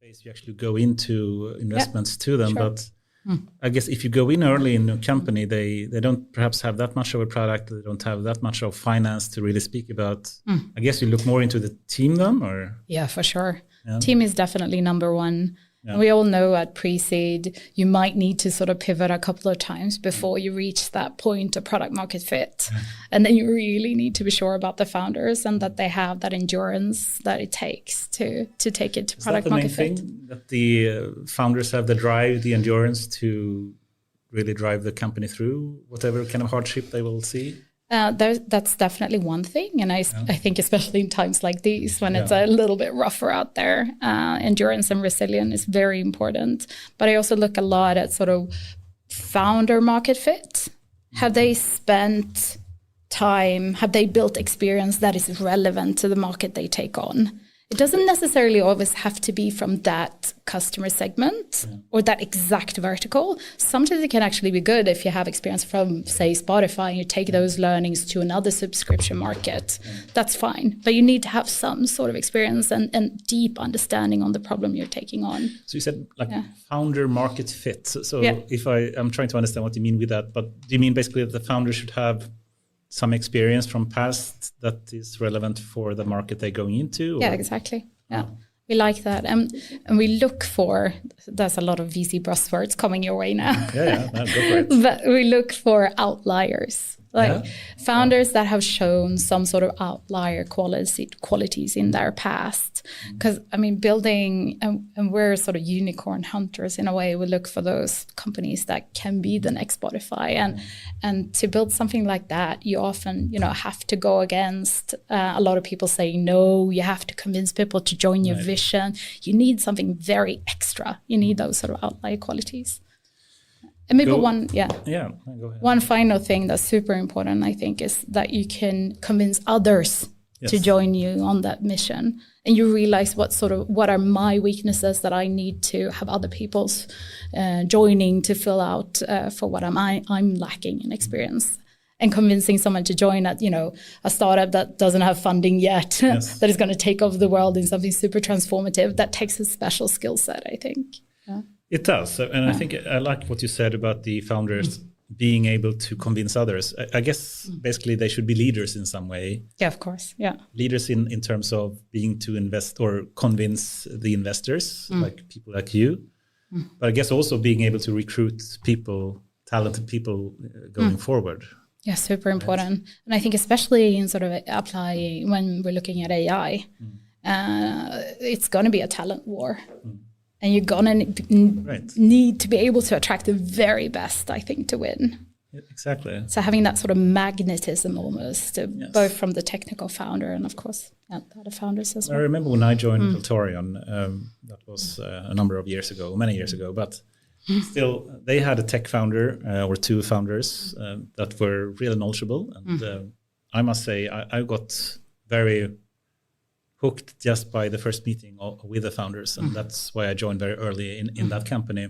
phase you actually go into investments to them. Sure. But I guess if you go in early in a company, they don't perhaps have that much of a product. They don't have that much of finance to really speak about. I guess you look more into the team then, or? Yeah, for sure. Yeah. Team is definitely number one. Yeah. And we all know at pre-seed, you might need to sort of pivot a couple of times before you reach that point of product market fit. And then you really need to be sure about the founders and that they have that endurance that it takes to take it to product market fit. Is that the main thing, that the founders have the drive, the endurance to really drive the company through whatever kind of hardship they will see? That's definitely one thing. And I think especially in times like these, when it's a little bit rougher out there, endurance and resilience is very important. But I also look a lot at sort of founder market fit. Have they spent time, have they built experience that is relevant to the market they take on? It doesn't necessarily always have to be from that customer segment or that exact vertical. Sometimes it can actually be good if you have experience from, say, Spotify, and you take those learnings to another subscription market. That's fine. But you need to have some sort of experience and deep understanding on the problem you're taking on. So you said founder market fit. So if I'm trying to understand what you mean with that, but do you mean basically that the founder should have some experience from past that is relevant for the market they're going into? Yeah, exactly. Yeah, we like that. And we look for, there's a lot of VC buzzwords coming your way now. No, go for it. But we look for outliers, like founders that have shown some sort of outlier qualities in their past. Because, I mean, building, and we're sort of unicorn hunters in a way. We look for those companies that can be the next Spotify. And to build something like that, you often, have to go against a lot of people saying, no, you have to convince people to join your vision. You need something very extra. You need those sort of outlier qualities. And maybe go ahead. One final thing that's super important, I think, is that you can convince others to join you on that mission. And you realize what are my weaknesses that I need to have other people's joining to fill out for what I'm lacking in experience. And convincing someone to join at, a startup that doesn't have funding yet, that is going to take over the world in something super transformative, that takes a special skill set, I think. Yeah. It does. And I think I like what you said about the founders being able to convince others. I guess basically they should be leaders in some way. Yeah, of course. Yeah. Leaders in terms of being to invest or convince the investors, like people like you. But I guess also being able to recruit people, talented people going forward. Yeah, super important. Right. And I think especially in sort of applying when we're looking at AI, it's going to be a talent war. And you're going to need to be able to attract the very best, I think, to win. Yeah, exactly. So having that sort of magnetism almost, both from the technical founder and, of course, the other founders as well. I remember when I joined Hiltorion, that was a number of years ago, many years ago, but still they had a tech founder or two founders that were really knowledgeable. And I must say I got very hooked just by the first meeting with the founders. And that's why I joined very early in that company.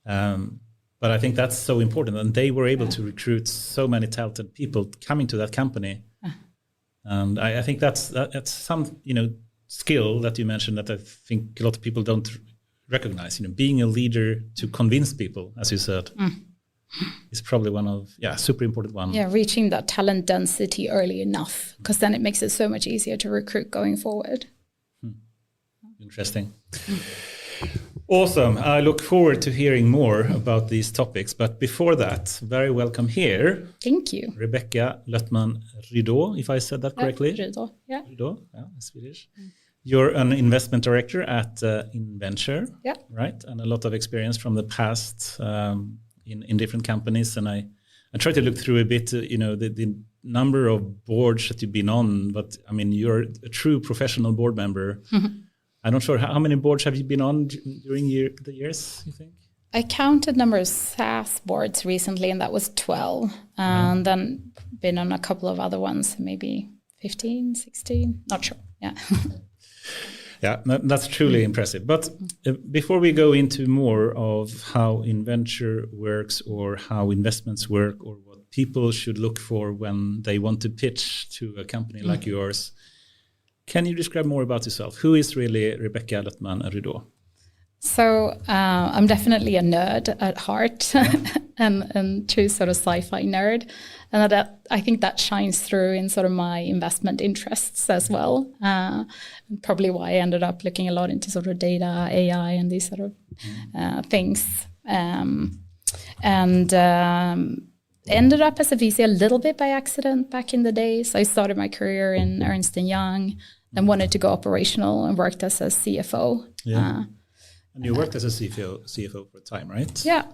But I think that's so important. And they were able to recruit so many talented people coming to that company. And I think that's some, skill that you mentioned that I think a lot of people don't recognize. Being a leader to convince people, as you said, is probably one of, super important one. Yeah, reaching that talent density early enough, because then it makes it so much easier to recruit going forward. Interesting. Awesome. I look forward to hearing more about these topics. But before that, very welcome here. Thank you. Rebecka Löthman Rydå, if I said that correctly. Rydå, yeah. Rydå, Swedish. You're an investment director at Inventure, right? And a lot of experience from the past in different companies. And I try to look through a bit, the number of boards that you've been on. But, I mean, you're a true professional board member. I'm not sure, how many boards have you been on during the years, you think? I counted number of SaaS boards recently, and that was 12. And then been on a couple of other ones, maybe 15, 16, not sure. Yeah. Yeah, that's truly impressive. But before we go into more of how Inventure works or how investments work or what people should look for when they want to pitch to a company like yours, Can you describe more about yourself? Who is really Rebecka Löthman Rydå? So I'm definitely a nerd at heart, and true sort of sci-fi nerd, and I think that shines through in sort of my investment interests as well. Probably why I ended up looking a lot into sort of data, AI, and these sort of things, and ended up as a VC a little bit by accident back in the days. I started my career in Ernst & Young, then wanted to go operational and worked as a CFO. Yeah. And you worked as a CFO for a time, right? Yeah,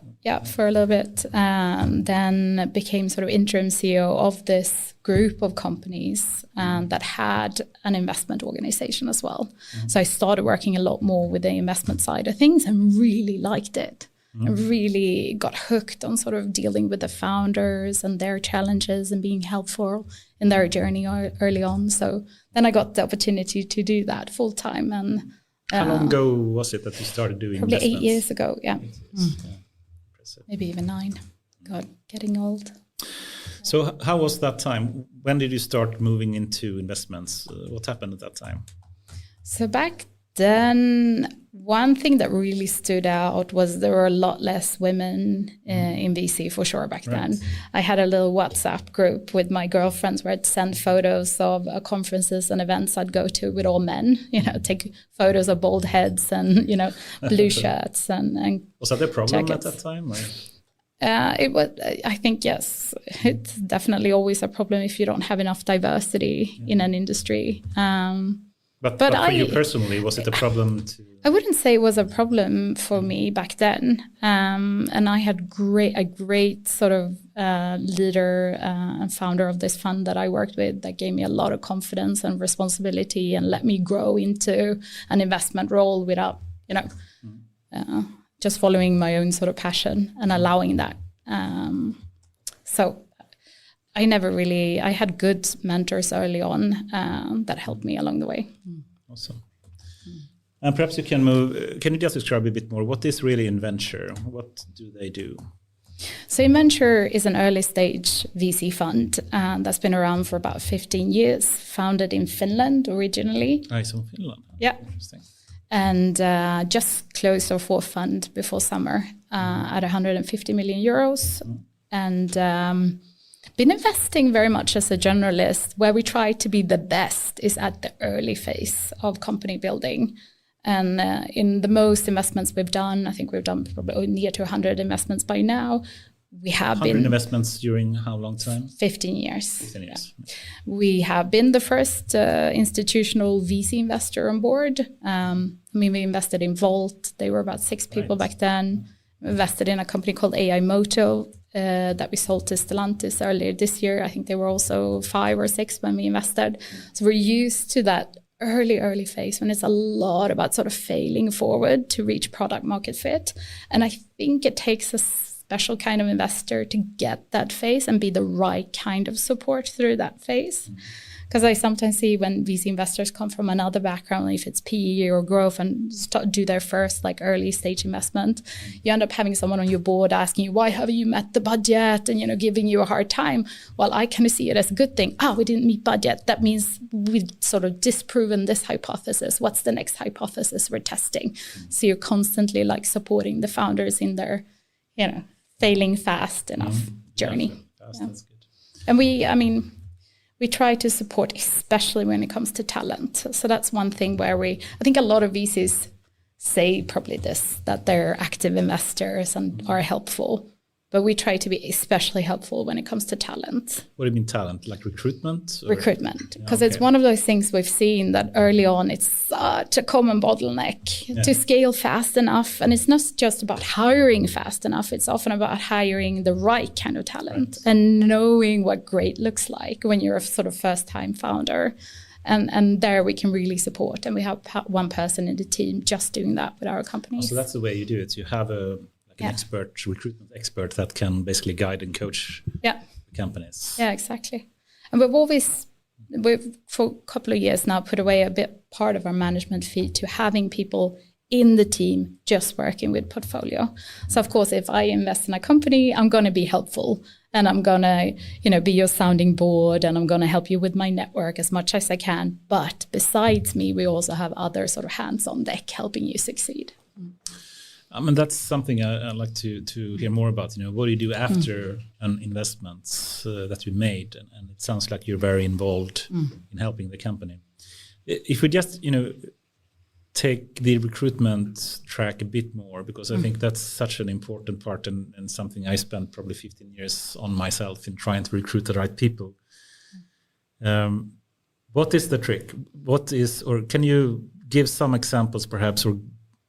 for a little bit. Then became sort of interim CEO of this group of companies that had an investment organization as well. Mm-hmm. So I started working a lot more with the investment side of things and really liked it. Mm-hmm. I really got hooked on sort of dealing with the founders and their challenges and being helpful in their journey early on. So then I got the opportunity to do that full time. And how long ago was it that you started doing probably investments? 8 years ago, yeah. Impressive. Maybe even 9. God, getting old. So how was that time? When did you start moving into investments? What happened at that time? So back then, one thing that really stood out was there were a lot less women in VC for sure back then. I had a little WhatsApp group with my girlfriends where I'd send photos of conferences and events I'd go to with all men, take photos of bald heads and, blue shirts and was that a problem jackets. At that time? Or? It was. I think yes. It's definitely always a problem if you don't have enough diversity in an industry. But for you personally, was it a problem to? I wouldn't say it was a problem for me back then. And I had a great sort of leader and founder of this fund that I worked with that gave me a lot of confidence and responsibility and let me grow into an investment role without, just following my own sort of passion and allowing that. So I had good mentors early on that helped me along the way. Awesome. And perhaps you can you just describe a bit more? What is really Inventure? What do they do? So Inventure is an early stage VC fund that's been around for about 15 years, founded in Finland originally. So Finland. Yeah. Interesting. And just closed our fourth fund before summer at 150 million euros. And been investing very much as a generalist. Where we try to be the best is at the early phase of company building. And in the most investments we've done, I think we've done probably near to 100 investments by now. We have 100 investments during how long time? 15 years. 15 years. Yeah. We have been the first institutional VC investor on board. We invested in Volt. They were about 6 people back then. We invested in a company called AIAW that we sold to Stellantis earlier this year. I think they were also 5 or 6 when we invested. So we're used to that early phase when it's a lot about sort of failing forward to reach product market fit. And I think it takes a special kind of investor to get that phase and be the right kind of support through that phase. Because I sometimes see when VC investors come from another background, if it's PE or growth and do their first early stage investment, you end up having someone on your board asking you, why haven't you met the budget? And, giving you a hard time. Well, I kind of see it as a good thing. We didn't meet budget. That means we've sort of disproven this hypothesis. What's the next hypothesis we're testing? So you're constantly supporting the founders in their, failing fast enough journey. That's good. And we try to support, especially when it comes to talent. So that's one thing where I think a lot of VCs say probably this, that they're active investors and are helpful. But we try to be especially helpful when it comes to talent. What do you mean talent? Like recruitment? Or? Recruitment. Because it's one of those things we've seen that early on, it's such a common bottleneck to scale fast enough. And it's not just about hiring fast enough. It's often about hiring the right kind of talent and knowing what great looks like when you're a sort of first-time founder. And there we can really support. And we have one person in the team just doing that with our companies. So that's the way you do it. You have an recruitment expert that can basically guide and coach companies. Yeah, exactly. And we've for a couple of years now put away a bit part of our management fee to having people in the team just working with portfolio. So of course, if I invest in a company, I'm going to be helpful, and I'm going to, be your sounding board, and I'm going to help you with my network as much as I can. But besides me, we also have other sort of hands on deck helping you succeed. I mean, that's something I'd like to hear more about. What do you do after an investment that you made? And it sounds like you're very involved in helping the company. If we just, take the recruitment track a bit more, because I think that's such an important part and something I spent probably 15 years on myself in trying to recruit the right people. What is the trick? Or can you give some examples perhaps, or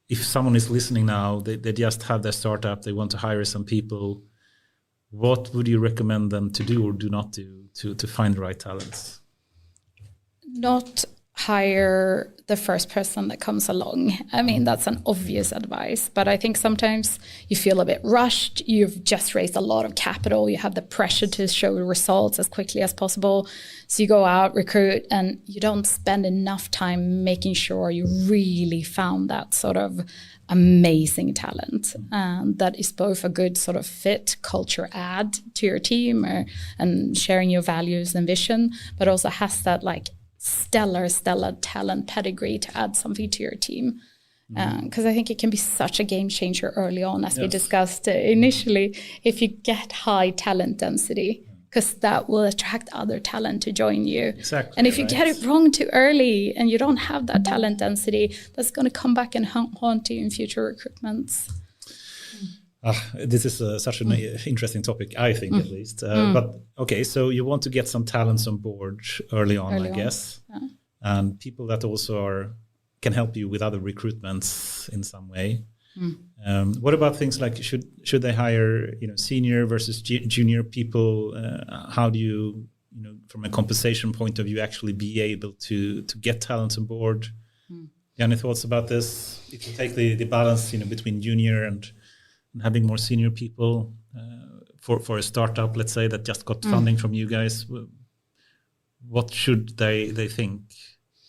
if someone is listening now, they just have their startup, they want to hire some people, what would you recommend them to do or do not do to find the right talents? Not hire the first person that comes along. I mean, that's an obvious advice, but I think sometimes you feel a bit rushed. You've just raised a lot of capital. You have the pressure to show results as quickly as possible. So you go out, recruit, and you don't spend enough time making sure you really found that sort of amazing talent that is both a good sort of fit culture add to your team and sharing your values and vision, but also has that like stellar talent pedigree to add something to your team. Because I think it can be such a game changer early on, as we discussed initially, if you get high talent density, because that will attract other talent to join you. Exactly. And if you get it wrong too early and you don't have that talent density, that's going to come back and haunt you in future recruitments. This is such an interesting topic, I think, at least. But okay, so you want to get some talents on board early on, I guess. Yeah. And people that also can help you with other recruitments in some way. What about things like should they hire senior versus junior people? How do you from a compensation point of view actually be able to get talents on board? Any thoughts about this? If you take the balance between junior and having more senior people for a startup, let's say, that just got funding from you guys, what should they think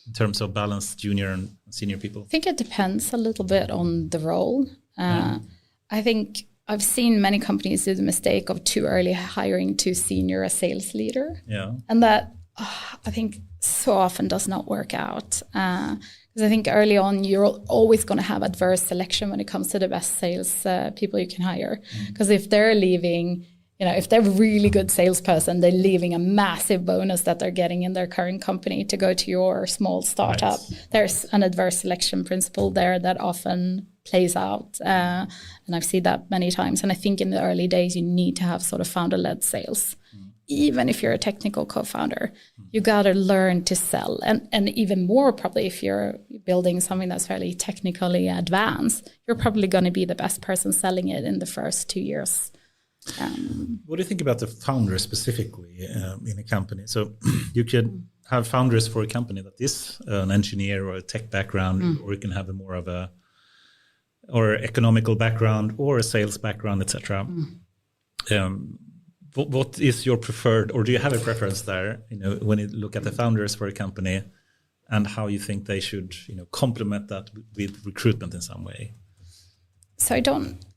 in terms of balance, junior and senior people? I think it depends a little bit on the role. I think I've seen many companies do the mistake of too early hiring too senior a sales leader. Yeah. And that I think so often does not work out. Because I think early on, you're always going to have adverse selection when it comes to the best sales people you can hire. Because if they're leaving, if they're a really good salesperson, they're leaving a massive bonus that they're getting in their current company to go to your small startup. Right. There's an adverse selection principle there that often plays out. And I've seen that many times. And I think in the early days, you need to have sort of founder-led sales. Even if you're a technical co-founder, you got to learn to sell. And even more probably if you're building something that's fairly technically advanced, you're probably going to be the best person selling it in the first 2 years. What do you think about the founders specifically in a company? So you could have founders for a company that is an engineer or a tech background, or you can have a more of or economical background or a sales background, etc. What is your preferred, or do you have a preference there, when you look at the founders for a company and how you think they should, complement that with recruitment in some way? So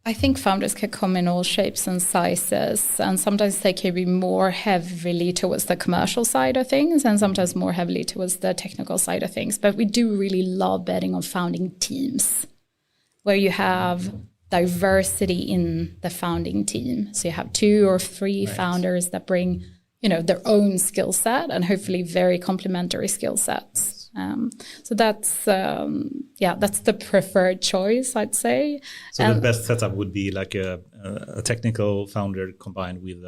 I think founders can come in all shapes and sizes, and sometimes they can be more heavily towards the commercial side of things and sometimes more heavily towards the technical side of things. But we do really love betting on founding teams where you have diversity in the founding team. So you have 2 or 3 founders that bring, their own skill set and hopefully very complementary skill sets. So that's the preferred choice, I'd say. So the best setup would be like a technical founder combined with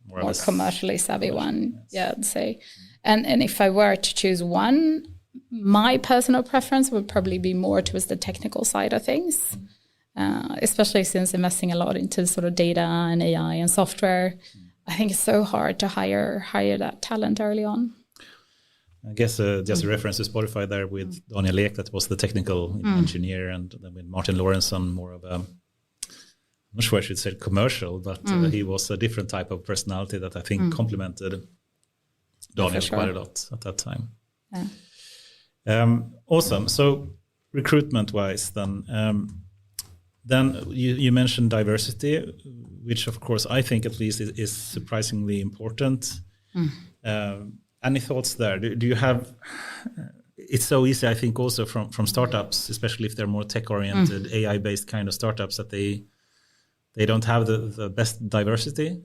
more commercially savvy one. Yes. Yeah, I'd say. And if I were to choose one, my personal preference would probably be more towards the technical side of things. Especially since investing a lot into sort of data and AI and software, I think it's so hard to hire that talent early on. I guess just a reference to Spotify there with Daniel Ek, that was the technical engineer, and then with Martin Lorentzon, more of I'm not sure I should say commercial, but he was a different type of personality that I think complemented Daniel quite a lot at that time. Yeah. Awesome. So recruitment-wise, then you mentioned diversity, which of course I think at least is surprisingly important. Any thoughts there? Do you have? It's so easy, I think, also from startups, especially if they're more tech-oriented, AI-based kind of startups, that they don't have the best diversity.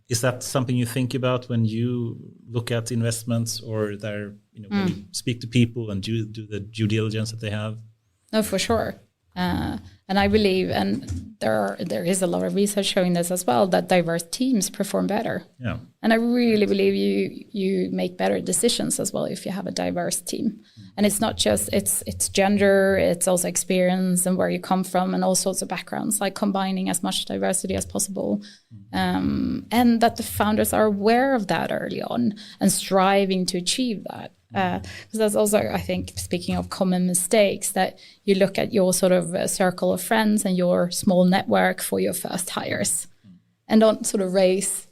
Is that something you think about when you look at investments, or when you speak to people and do the due diligence that they have? No, for sure. And I believe, and there is a lot of research showing this as well, that diverse teams perform better. Yeah. And I really believe you make better decisions as well if you have a diverse team. And it's not just, it's gender, it's also experience and where you come from and all sorts of backgrounds, like combining as much diversity as possible. And that the founders are aware of that early on and striving to achieve that. Because that's also, I think, speaking of common mistakes, that you look at your sort of circle of friends and your small network for your first hires, and don't sort of raise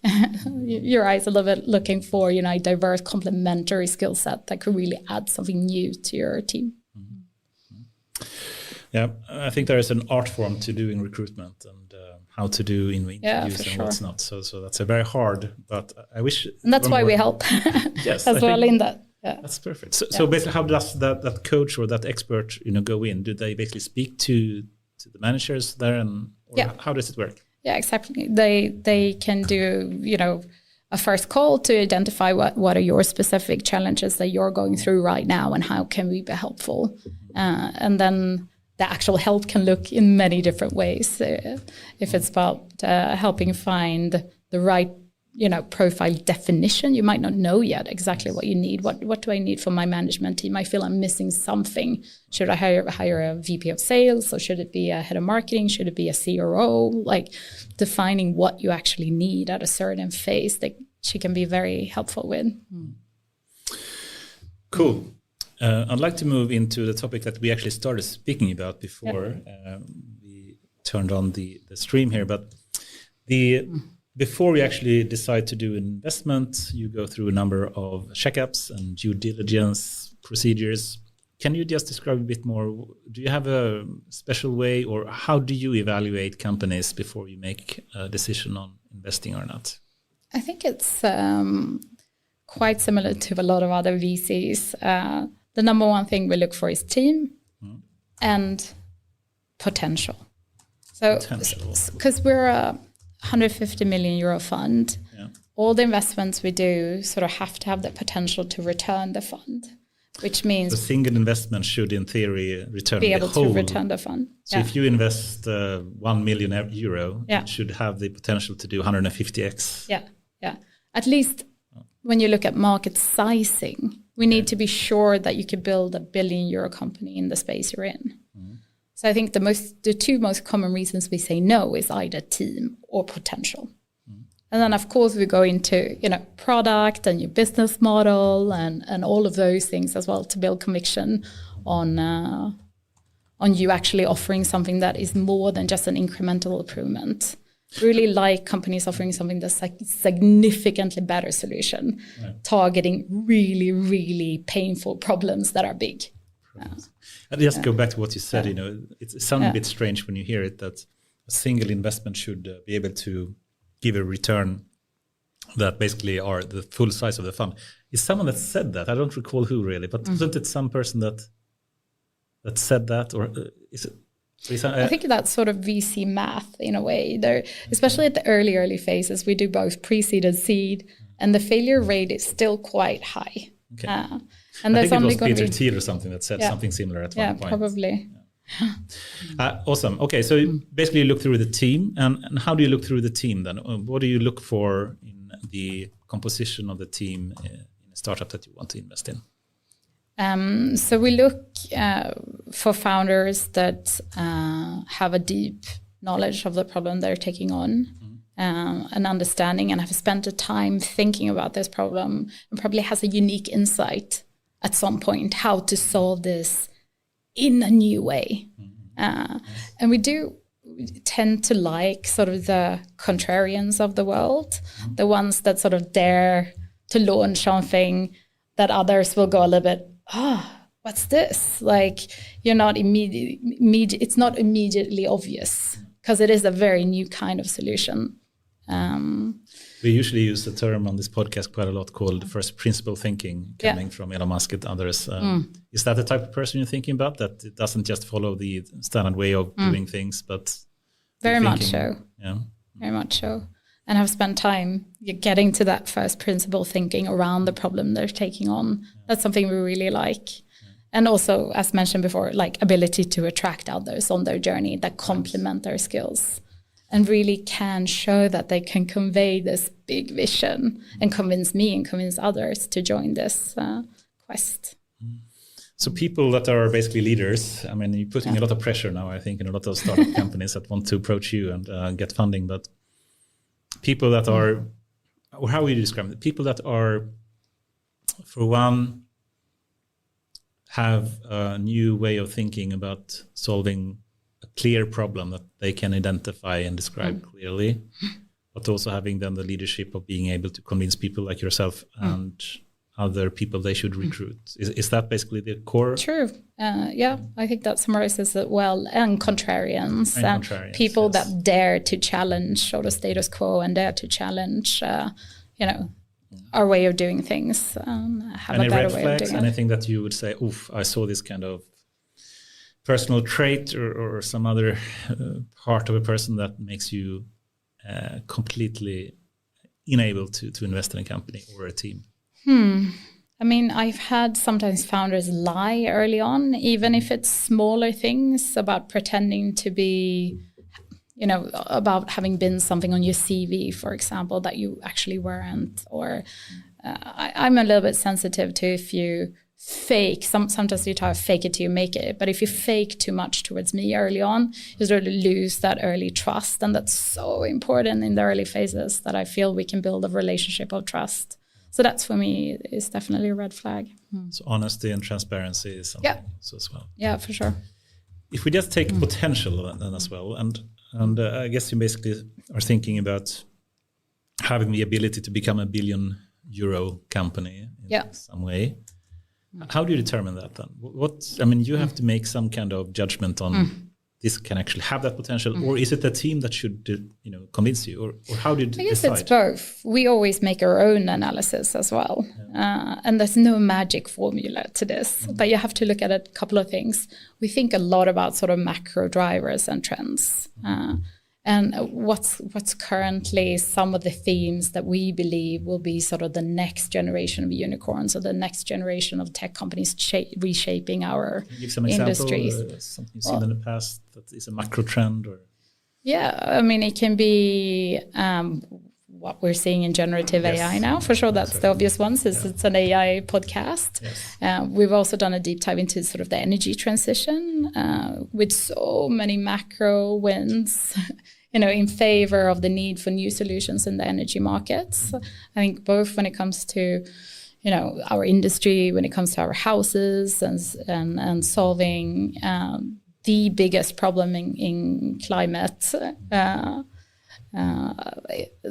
your eyes a little bit looking for, a diverse complementary skill set that could really add something new to your team. Yeah, I think there is an art form to doing recruitment and how to do interviews and what's not. So that's a very hard, but I wish. And that's why we help yes, as well in that. Yeah. That's perfect. So basically, how does that coach or that expert, go in? Do they basically speak to the managers there, how does it work? Yeah, exactly. They can do a first call to identify what are your specific challenges that you're going through right now, and how can we be helpful, and then the actual help can look in many different ways. If it's about helping find the right profile definition, you might not know yet exactly what you need. What do I need from my management team? I feel I'm missing something. Should I hire a VP of sales, or should it be a head of marketing? Should it be a CRO? Like defining what you actually need at a certain phase that she can be very helpful with. Cool. I'd like to move into the topic that we actually started speaking about before we turned on the stream here, but before you actually decide to do an investment, you go through a number of checkups and due diligence procedures. Can you just describe a bit more? Do you have a special way, or how do you evaluate companies before you make a decision on investing or not? I think it's quite similar to a lot of other VCs. The number one thing we look for is team and potential. So, because we're a 150 million euro fund, all the investments we do sort of have to have the potential to return the fund, which means the single investment should, in theory, be able to return the fund. So if you invest 1 million euro, it should have the potential to do 150x. Yeah. At least when you look at market sizing, we need to be sure that you can build a €1 billion company in the space you're in. So I think the two most common reasons we say no is either team or potential. And then, of course, we go into product and your business model and all of those things as well to build conviction on you actually offering something that is more than just an incremental improvement. Really like companies offering something that's like significantly better solution, targeting really, really painful problems that are big. And just go back to what you said, it sounds a bit strange when you hear it, that a single investment should be able to give a return that basically are the full size of the fund. Is someone that said that? I don't recall who really, but wasn't it some person that said that, or is it? I think that's sort of VC math in a way. There, especially at the early phases, we do both pre-seed and seed, and the failure rate is still quite high. Okay. And I think it was Peter Thiel or something that said something similar at one point. Probably. Awesome. Okay, so basically you look through the team, and how do you look through the team then? What do you look for in the composition of the team in a startup that you want to invest in? So we look for founders that have a deep knowledge of the problem they're taking on, an understanding, and have spent the time thinking about this problem, and probably has a unique insight at some point how to solve this in a new way. And we tend to like sort of the contrarians of the world, the ones that sort of dare to launch something that others will go a little bit, what's this? Like, you're not it's not immediately obvious because it is a very new kind of solution. We usually use the term on this podcast quite a lot called first principle thinking, coming from Elon Musk and others. Is that the type of person you're thinking about, that it doesn't just follow the standard way of doing things, but very much so. Yeah. Very much so. And have spent time getting to that first principle thinking around the problem they're taking on. That's something we really like. And also, as mentioned before, like ability to attract others on their journey that complement their skills and really can show that they can convey this big vision and convince me and convince others to join this quest. So people that are basically leaders, I mean, you're putting a lot of pressure now, I think, in a lot of startup companies that want to approach you and get funding, but people that are, or how would you describe it? People that are, for one, have a new way of thinking about solving a clear problem that they can identify and describe clearly, but also having then the leadership of being able to convince people like yourself and other people they should recruit. Is that basically the core? True. I think that summarizes it well. And contrarians. People that dare to challenge the status quo and dare to challenge, our way of doing things. Have any a better red way flags, of doing anything that you would say, oof, I saw this kind of personal trait or some other part of a person that makes you completely unable to invest in a company or a team? I mean, I've had sometimes founders lie early on, even if it's smaller things about pretending to be, about having been something on your CV, for example, that you actually weren't. Or I'm a little bit sensitive to if you fake, sometimes you try to fake it till you make it. But if you fake too much towards me early on, you sort of lose that early trust. And that's so important in the early phases that I feel we can build a relationship of trust. So that's, for me, is definitely a red flag. So honesty and transparency is something so as well. Yeah, for sure. If we just take potential then as well, and I guess you basically are thinking about having the ability to become a €1 billion company in some way. How do you determine that then? You have to make some kind of judgment on this can actually have that potential, or is it the team that should, convince you, or how did you decide? I guess it's both. We always make our own analysis as well, and there's no magic formula to this. But you have to look at a couple of things. We think a lot about sort of macro drivers and trends, and what's currently some of the themes that we believe will be sort of the next generation of unicorns or the next generation of tech companies reshaping our give some industries. Example, something you've seen in the past that is a macro trend, or it can be what we're seeing in generative AI now. For sure, that's the obvious one, since it's an AI podcast. Yes. We've also done a deep dive into sort of the energy transition with so many macro wins, in favor of the need for new solutions in the energy markets. I think both when it comes to, our industry, when it comes to our houses and solving the biggest problem in climate.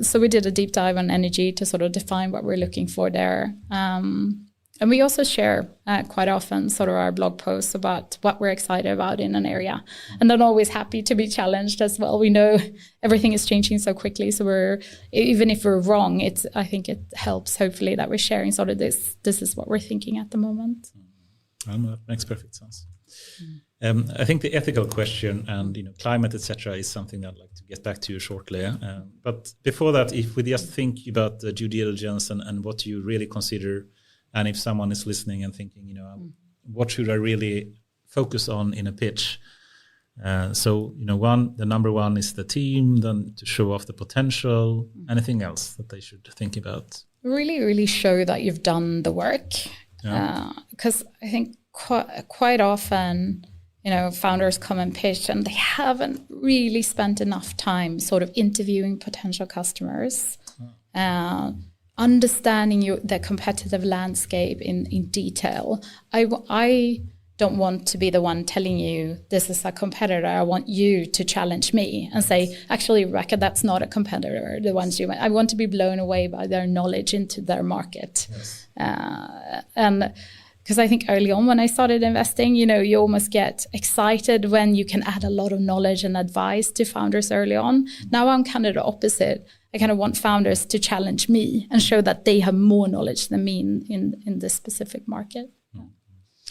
So we did a deep dive on energy to sort of define what we're looking for there. And we also share quite often sort of our blog posts about what we're excited about in an area. And I'm always happy to be challenged as well. We know everything is changing so quickly. So even if we're wrong, I think it helps, hopefully, that we're sharing sort of this is what we're thinking at the moment. That makes perfect sense. I think the ethical question and climate, etc., is something I'd like to get back to you shortly. But before that, if we just think about the due diligence and what you really consider, and if someone is listening and thinking, what should I really focus on in a pitch? So the number one is the team, then to show off the potential. Anything else that they should think about? Really, really show that you've done the work, because I think quite often, founders come and pitch and they haven't really spent enough time sort of interviewing potential customers, understanding the competitive landscape in detail. I don't want to be the one telling you this is a competitor. I want you to challenge me and say, actually, Rebecka, that's not a competitor. The ones I want to be blown away by their knowledge into their market. Yes. And because I think early on when I started investing, you almost get excited when you can add a lot of knowledge and advice to founders early on. Now I'm kind of the opposite. I kind of want founders to challenge me and show that they have more knowledge than me in this specific market.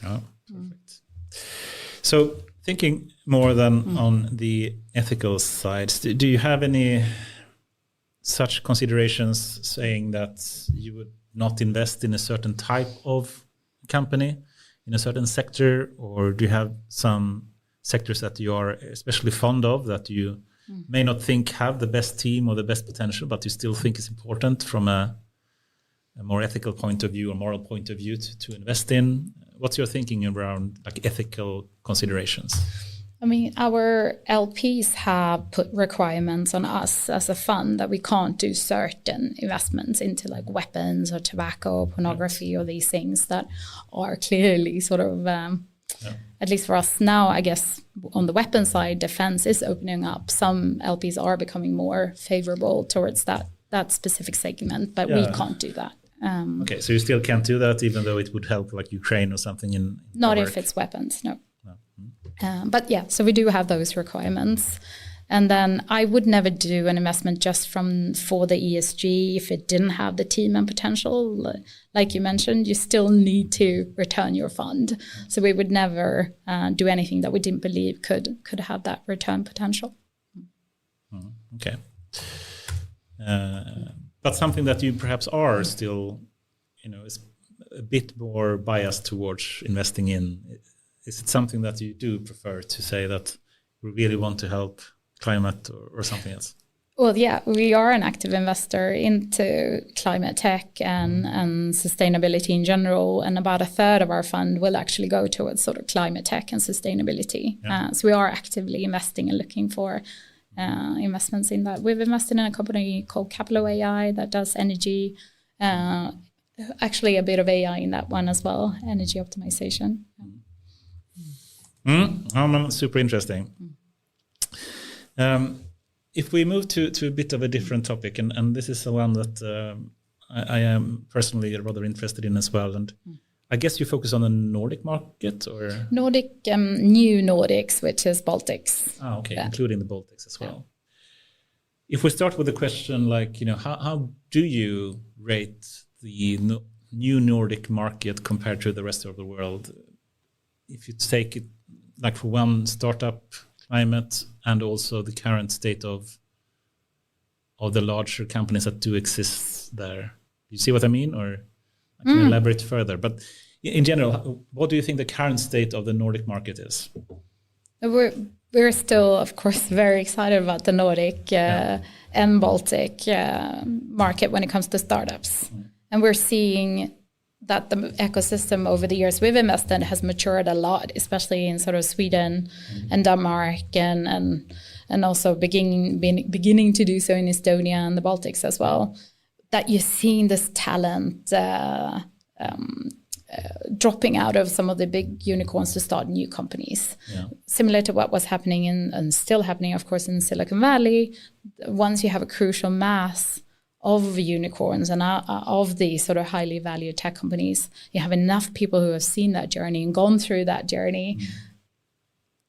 Oh, perfect. So thinking more than on the ethical side, do you have any such considerations saying that you would not invest in a certain type of company in a certain sector, or do you have some sectors that you are especially fond of that you may not think have the best team or the best potential, but you still think is important from a more ethical point of view or moral point of view to invest in? What's your thinking around like ethical considerations? I mean, our LPs have put requirements on us as a fund that we can't do certain investments into like weapons or tobacco, pornography, or these things that are clearly sort of, at least for us now, I guess on the weapon side, defense is opening up. Some LPs are becoming more favorable towards that specific segment, but we can't do that. Okay, so you still can't do that, even though it would help like Ukraine or something in not if it's weapons, no. But yeah, so we do have those requirements. And then I would never do an investment just for the ESG if it didn't have the team and potential. Like you mentioned, you still need to return your fund. So we would never do anything that we didn't believe could have that return potential. Okay. But something that you perhaps are still, is a bit more biased towards investing in. Is it something that you do prefer to say that we really want to help climate or something else? Well, yeah, we are an active investor into climate tech and sustainability in general. And about a third of our fund will actually go towards sort of climate tech and sustainability. Yeah. So we are actively investing and looking for investments in that. We've invested in a company called AIAW AI that does energy, actually a bit of AI in that one as well, energy optimization. Super interesting. If we move to a bit of a different topic, and this is the one that I am personally rather interested in as well, and I guess you focus on the Nordic market, or Nordic, new Nordics, which is Baltics. Okay, including the Baltics as well. If we start with the question, like, how do you rate the new Nordic market compared to the rest of the world? If you take it like for one, startup climate, and also the current state of the larger companies that do exist there. You see what I mean? Or I can elaborate further. But in general, what do you think the current state of the Nordic market is? We're still, of course, very excited about the Nordic and Baltic market when it comes to startups. And we're seeing that the ecosystem over the years we've invested has matured a lot, especially in sort of Sweden and Denmark, and also beginning to do so in Estonia and the Baltics as well. That you're seeing this talent dropping out of some of the big unicorns to start new companies. Yeah. Similar to what was happening and still happening, of course, in Silicon Valley. Once you have a crucial mass of unicorns and of these sort of highly valued tech companies, you have enough people who have seen that journey and gone through that journey,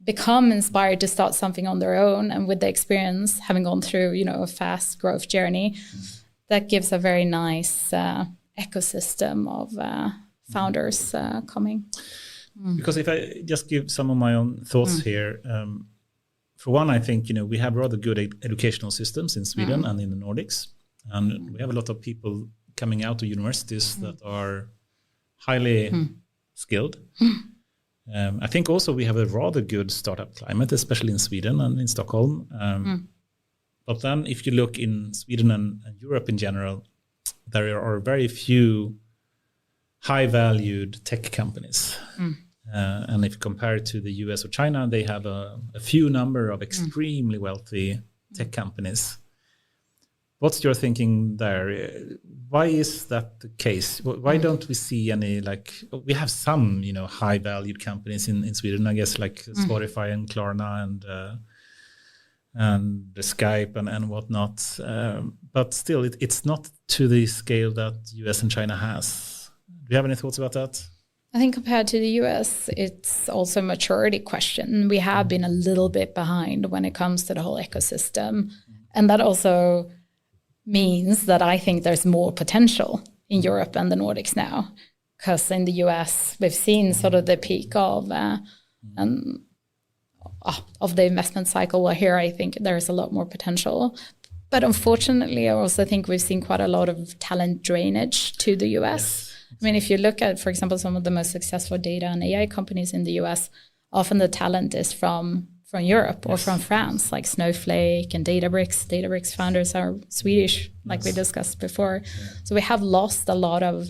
become inspired to start something on their own, and with the experience, having gone through, a fast growth journey, that gives a very nice ecosystem of founders coming. Because if I just give some of my own thoughts here, for one, I think, we have rather good educational systems in Sweden and in the Nordics. And we have a lot of people coming out of universities that are highly skilled. I think also we have a rather good startup climate, especially in Sweden and in Stockholm. But then if you look in Sweden and Europe in general, there are very few high-valued tech companies. And if you compare it to the US or China, they have a few number of extremely wealthy tech companies. What's your thinking there? Why is that the case? Why don't we see any, we have some, high-valued companies in Sweden, I guess, like Spotify and Klarna and the Skype and whatnot. But still, it's not to the scale that US and China has. Do you have any thoughts about that? I think compared to the US, it's also a maturity question. We have been a little bit behind when it comes to the whole ecosystem. And that also means that I think there's more potential in Europe and the Nordics now. Because in the US, we've seen sort of the peak of the investment cycle. Well, here I think there's a lot more potential. But unfortunately, I also think we've seen quite a lot of talent drainage to the US. Yes. I mean, if you look at, for example, some of the most successful data and AI companies in the US, often the talent is from Europe or from France, like Snowflake and Databricks. Databricks founders are Swedish, like we discussed before. Yeah. So we have lost a lot of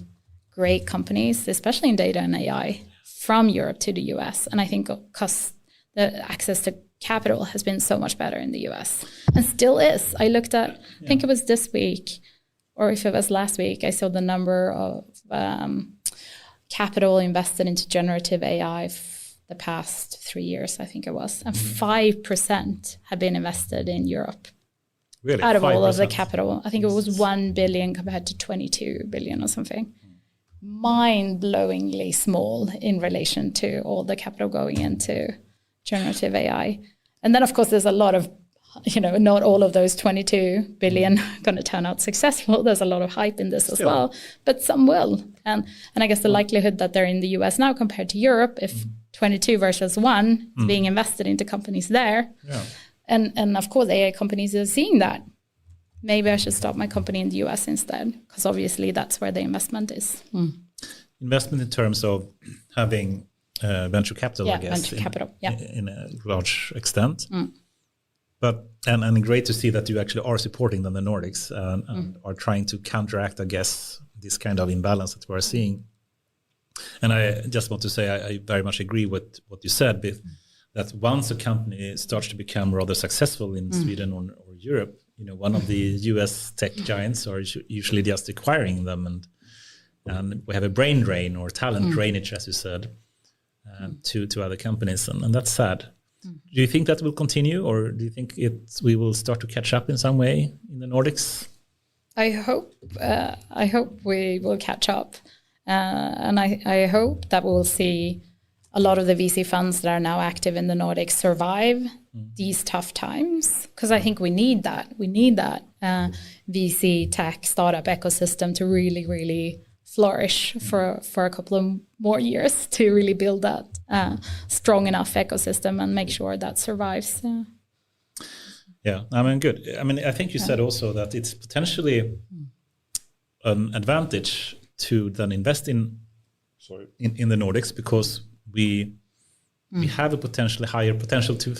great companies, especially in data and AI, from Europe to the US. And I think because the access to capital has been so much better in the US and still is. I looked at, I think it was this week, or if it was last week, I saw the number of capital invested into generative AI the past 3 years, I think it was. And 5% have been invested in Europe. Really? Out of 5%? All of the capital. I think it was 1 billion compared to 22 billion or something. Mind-blowingly small in relation to all the capital going into generative AI. And then, of course, there's a lot of, not all of those 22 billion going to turn out successful. There's a lot of hype in this as well, but some will. And I guess the likelihood that they're in the US now compared to Europe, if 22 versus 1 is being invested into companies there. Yeah. And of course, AI companies are seeing that. Maybe I should start my company in the US instead, because obviously that's where the investment is. Investment in terms of having venture capital, I guess, venture capital, in a large extent. But and great to see that you actually are supporting them, the Nordics, and are trying to counteract, I guess, this kind of imbalance that we're seeing. And I just want to say I very much agree with what you said, that once a company starts to become rather successful in Sweden or Europe, one of the US tech giants are usually just acquiring them, and we have a brain drain or talent drainage, as you said, to other companies, and that's sad. Do you think that will continue, or do you think we will start to catch up in some way in the Nordics? I hope we will catch up, and I hope that we'll see a lot of the VC funds that are now active in the Nordics survive these tough times, because I think we need that. We need that VC tech startup ecosystem to really, really flourish for a couple of more years to really build that strong enough ecosystem and make sure that survives. Yeah, I mean, good. I mean, I think you said also that it's potentially an advantage to then invest in the Nordics, because we have a potentially higher potential to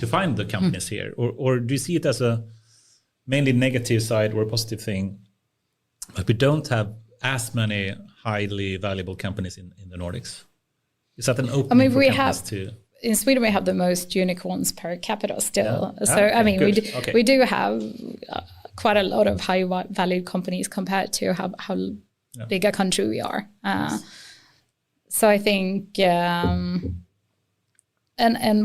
find the companies here, or do you see it as a mainly negative side or a positive thing, but we don't have as many highly valuable companies in the Nordics? Is that an opening for companies to? In Sweden, we have the most unicorns per capita still. Yeah. So, I mean, we do have quite a lot of high valued companies compared to how big a country we are. So I think, and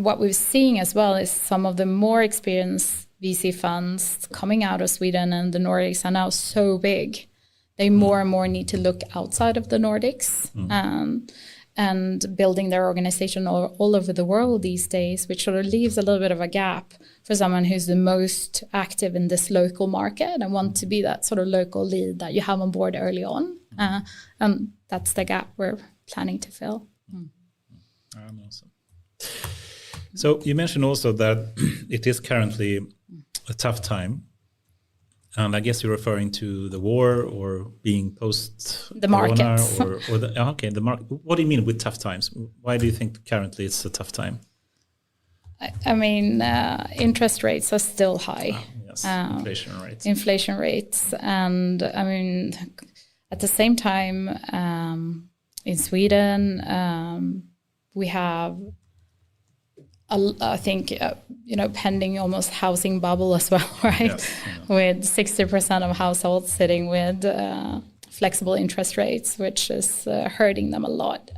what we're seeing as well is some of the more experienced VC funds coming out of Sweden and the Nordics are now so big. They more and more need to look outside of the Nordics and building their organization all over the world these days, which sort of leaves a little bit of a gap for someone who's the most active in this local market and want to be that sort of local lead that you have on board early on. And that's the gap we're planning to fill. Awesome. So you mentioned also that it is currently a tough time. And I guess you're referring to the war or being post the markets or the market. What do you mean with tough times? Why do you think currently it's a tough time? I mean, interest rates are still high. Yes, inflation rates, and I mean, at the same time, in Sweden, we have. I think, pending almost housing bubble as well, right? Yes, with 60% of households sitting with flexible interest rates, which is hurting them a lot.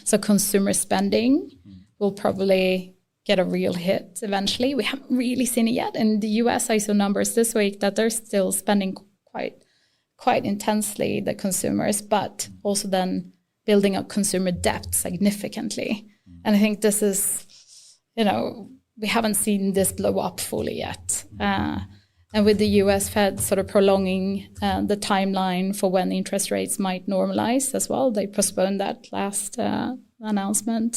So consumer spending will probably get a real hit eventually. We haven't really seen it yet. In the US, I saw numbers this week that they're still spending quite intensely, the consumers, but also then building up consumer debt significantly. And I think this is, we haven't seen this blow up fully yet. And with the US Fed sort of prolonging the timeline for when interest rates might normalize as well, they postponed that last announcement.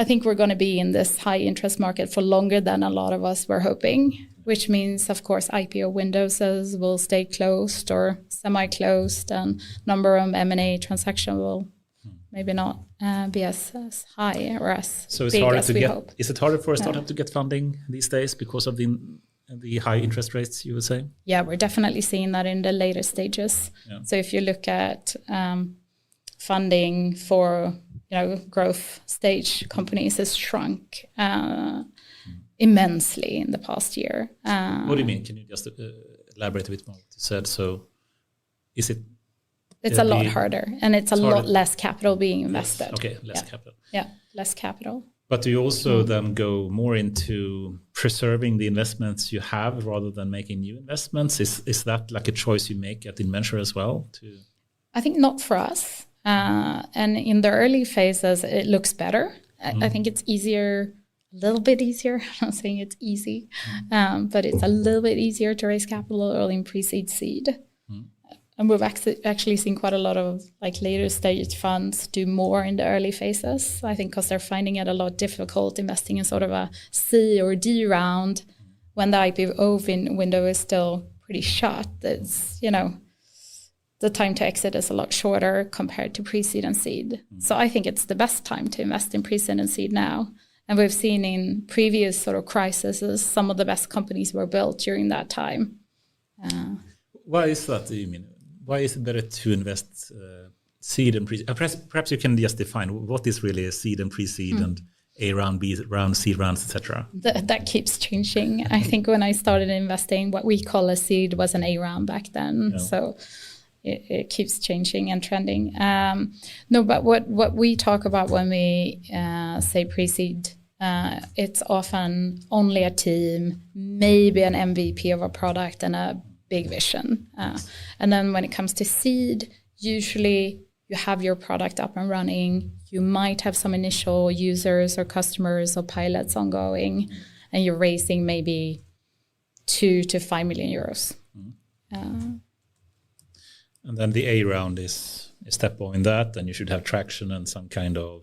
I think we're going to be in this high interest market for longer than a lot of us were hoping, which means, of course, IPO windows will stay closed or semi-closed, and number of M&A transaction will maybe not be as high or as so it's big harder as to we get. hope. Is it harder for a startup to get funding these days because of the high interest rates, you would say? Yeah, we're definitely seeing that in the later stages. Yeah. So if you look at funding for growth stage companies, has shrunk immensely in the past year. What do you mean? Can you just elaborate a bit more what you said? So is it? It's a lot harder, and it's a lot less capital being invested. Yes. Okay, less capital. Yeah, less capital. But do you also then go more into preserving the investments you have rather than making new investments? Is that like a choice you make at Inventure as well? I think not for us. And in the early phases, it looks better. I think it's easier, a little bit easier. I'm not saying it's easy, but it's a little bit easier to raise capital early in pre-seed seed. And we've actually seen quite a lot of later stage funds do more in the early phases. I think because they're finding it a lot difficult investing in sort of a C or D round when the IPO window is still pretty short. It's, the time to exit is a lot shorter compared to pre-seed and seed. So I think it's the best time to invest in pre-seed and seed now. And we've seen in previous sort of crises, some of the best companies were built during that time. Why is that, do you mean? Why is it better to invest seed and pre-seed? Perhaps you can just define what is really a seed and pre-seed and A round, B round, C rounds, etc. That keeps changing. I think when I started investing, what we call a seed was an A round back then. Yeah. So it keeps changing and trending. No, but what we talk about when we say pre-seed, it's often only a team, maybe an MVP of a product and a big vision. And then when it comes to seed, usually you have your product up and running. You might have some initial users or customers or pilots ongoing, and you're raising maybe 2 to 5 million euros. And then the A round is a step in that, and you should have traction and some kind of...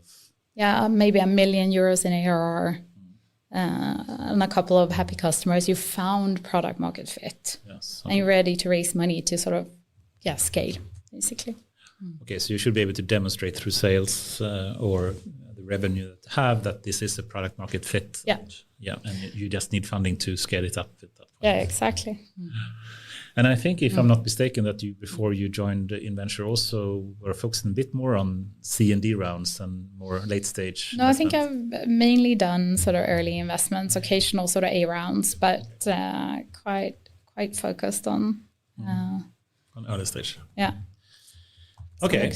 Yeah, maybe €1 million in ARR. And a couple of happy customers. You found product market fit. Yes. Okay. And you're ready to raise money to sort of scale, basically. Okay, so you should be able to demonstrate through sales or the revenue that you have that this is a product market fit. Yeah. And you just need funding to scale it up. Yeah, exactly. And I think, if I'm not mistaken, that you, before you joined Inventure, also were focusing a bit more on C and D rounds and more late stage. No, I think I've mainly done sort of early investments, occasional sort of A rounds, but quite focused on early stage. Yeah. Okay.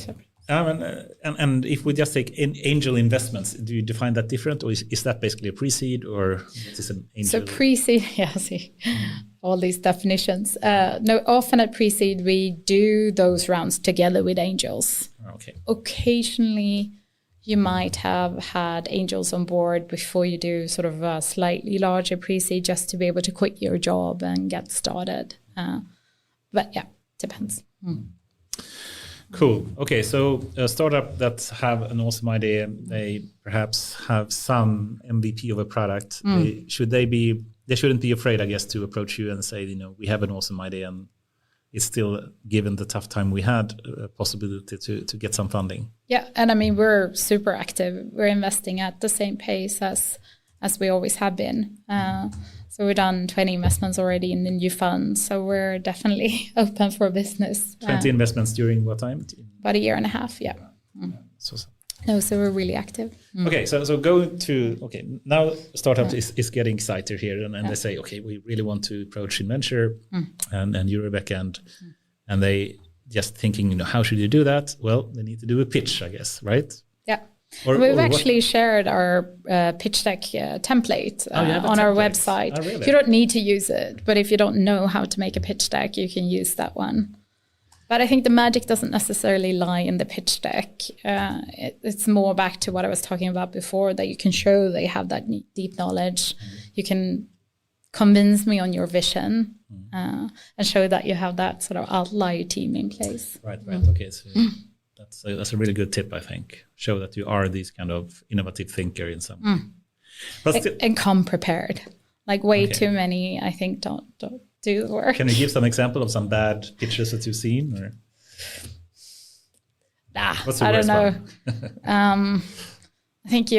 And if we just take angel investments, do you define that different, or is that basically a pre-seed, or what is an angel? So pre-seed, all these definitions. No, often at pre-seed, we do those rounds together with angels. Okay. Occasionally, you might have had angels on board before you do sort of a slightly larger pre-seed, just to be able to quit your job and get started. But yeah, depends. Cool. Okay, so a startup that have an awesome idea, they perhaps have some MVP of a product. They shouldn't be afraid, I guess, to approach you and say, we have an awesome idea, and it's still, given the tough time we had, a possibility to get some funding. Yeah, and I mean, we're super active. We're investing at the same pace as we always have been. So we've done 20 investments already in the new fund. So we're definitely open for business. 20 investments during what time? About 1.5 years, yeah. So we're really active. Okay, so going to, now startups is getting excited here, and they say, okay, we really want to approach Inventure and you, Rebecka, and they just thinking, how should you do that? Well, they need to do a pitch, I guess, right? Yeah. We've actually shared our pitch deck template on our website. Oh, really? You don't need to use it, but if you don't know how to make a pitch deck, you can use that one. But I think the magic doesn't necessarily lie in the pitch deck. It's more back to what I was talking about before, that you can show that you have that deep knowledge. You can convince me on your vision and show that you have that sort of outlier team in place. Right. Okay, so that's a really good tip, I think. Show that you are this kind of innovative thinker in some way. But and come prepared. Like way too many, I think, don't do the work. Can you give some example of some bad pitches that you've seen? Or? What's the I worst don't know. I think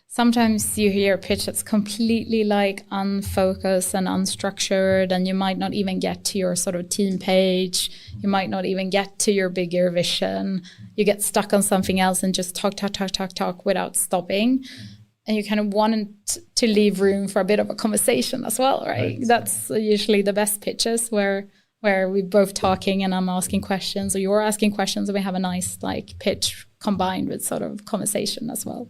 sometimes you hear a pitch that's completely like unfocused and unstructured, and you might not even get to your sort of team page. You might not even get to your bigger vision. You get stuck on something else and just talk without stopping. And you kind of want to leave room for a bit of a conversation as well, right? That's usually the best pitches where we're both talking and I'm asking questions, or you're asking questions, and we have a nice like pitch combined with sort of conversation as well.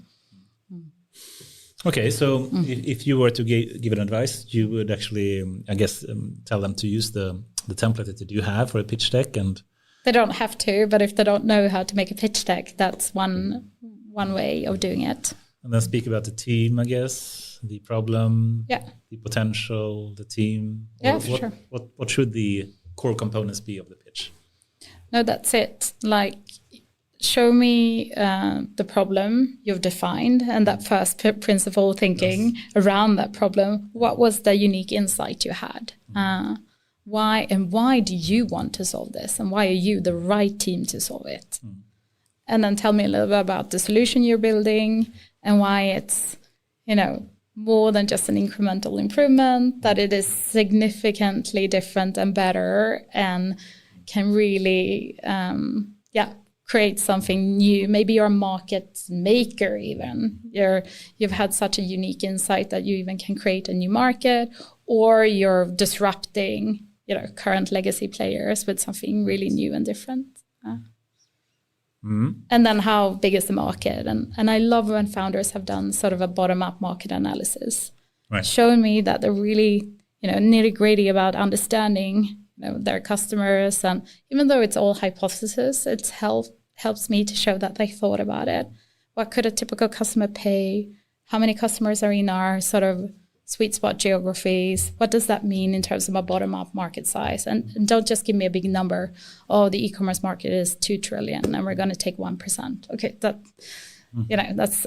Okay, so if you were to give an advice, you would actually, I guess, tell them to use the template that you have for a pitch deck, and they don't have to, but if they don't know how to make a pitch deck, that's one way of doing it. And then speak about the team, I guess, the problem, the potential, the team. Yeah, for sure. What should the core components be of the pitch? No, that's it. Like, show me the problem you've defined and that first principle thinking around that problem. What was the unique insight you had? Why do you want to solve this? And why are you the right team to solve it? And then tell me a little bit about the solution you're building and why it's, more than just an incremental improvement, that it is significantly different and better and can really, create something new. Maybe you're a market maker even. You've had such a unique insight that you even can create a new market, or you're disrupting, current legacy players with something really new and different. And then how big is the market? And I love when founders have done sort of a bottom-up market analysis, showing me that they're really, nitty-gritty about understanding their customers. And even though it's all hypothesis, it helps me to show that they thought about it. What could a typical customer pay? How many customers are in our sort of sweet spot geographies? What does that mean in terms of a bottom-up market size? And don't just give me a big number. Oh, the e-commerce market is 2 trillion and we're going to take 1%. Okay, that's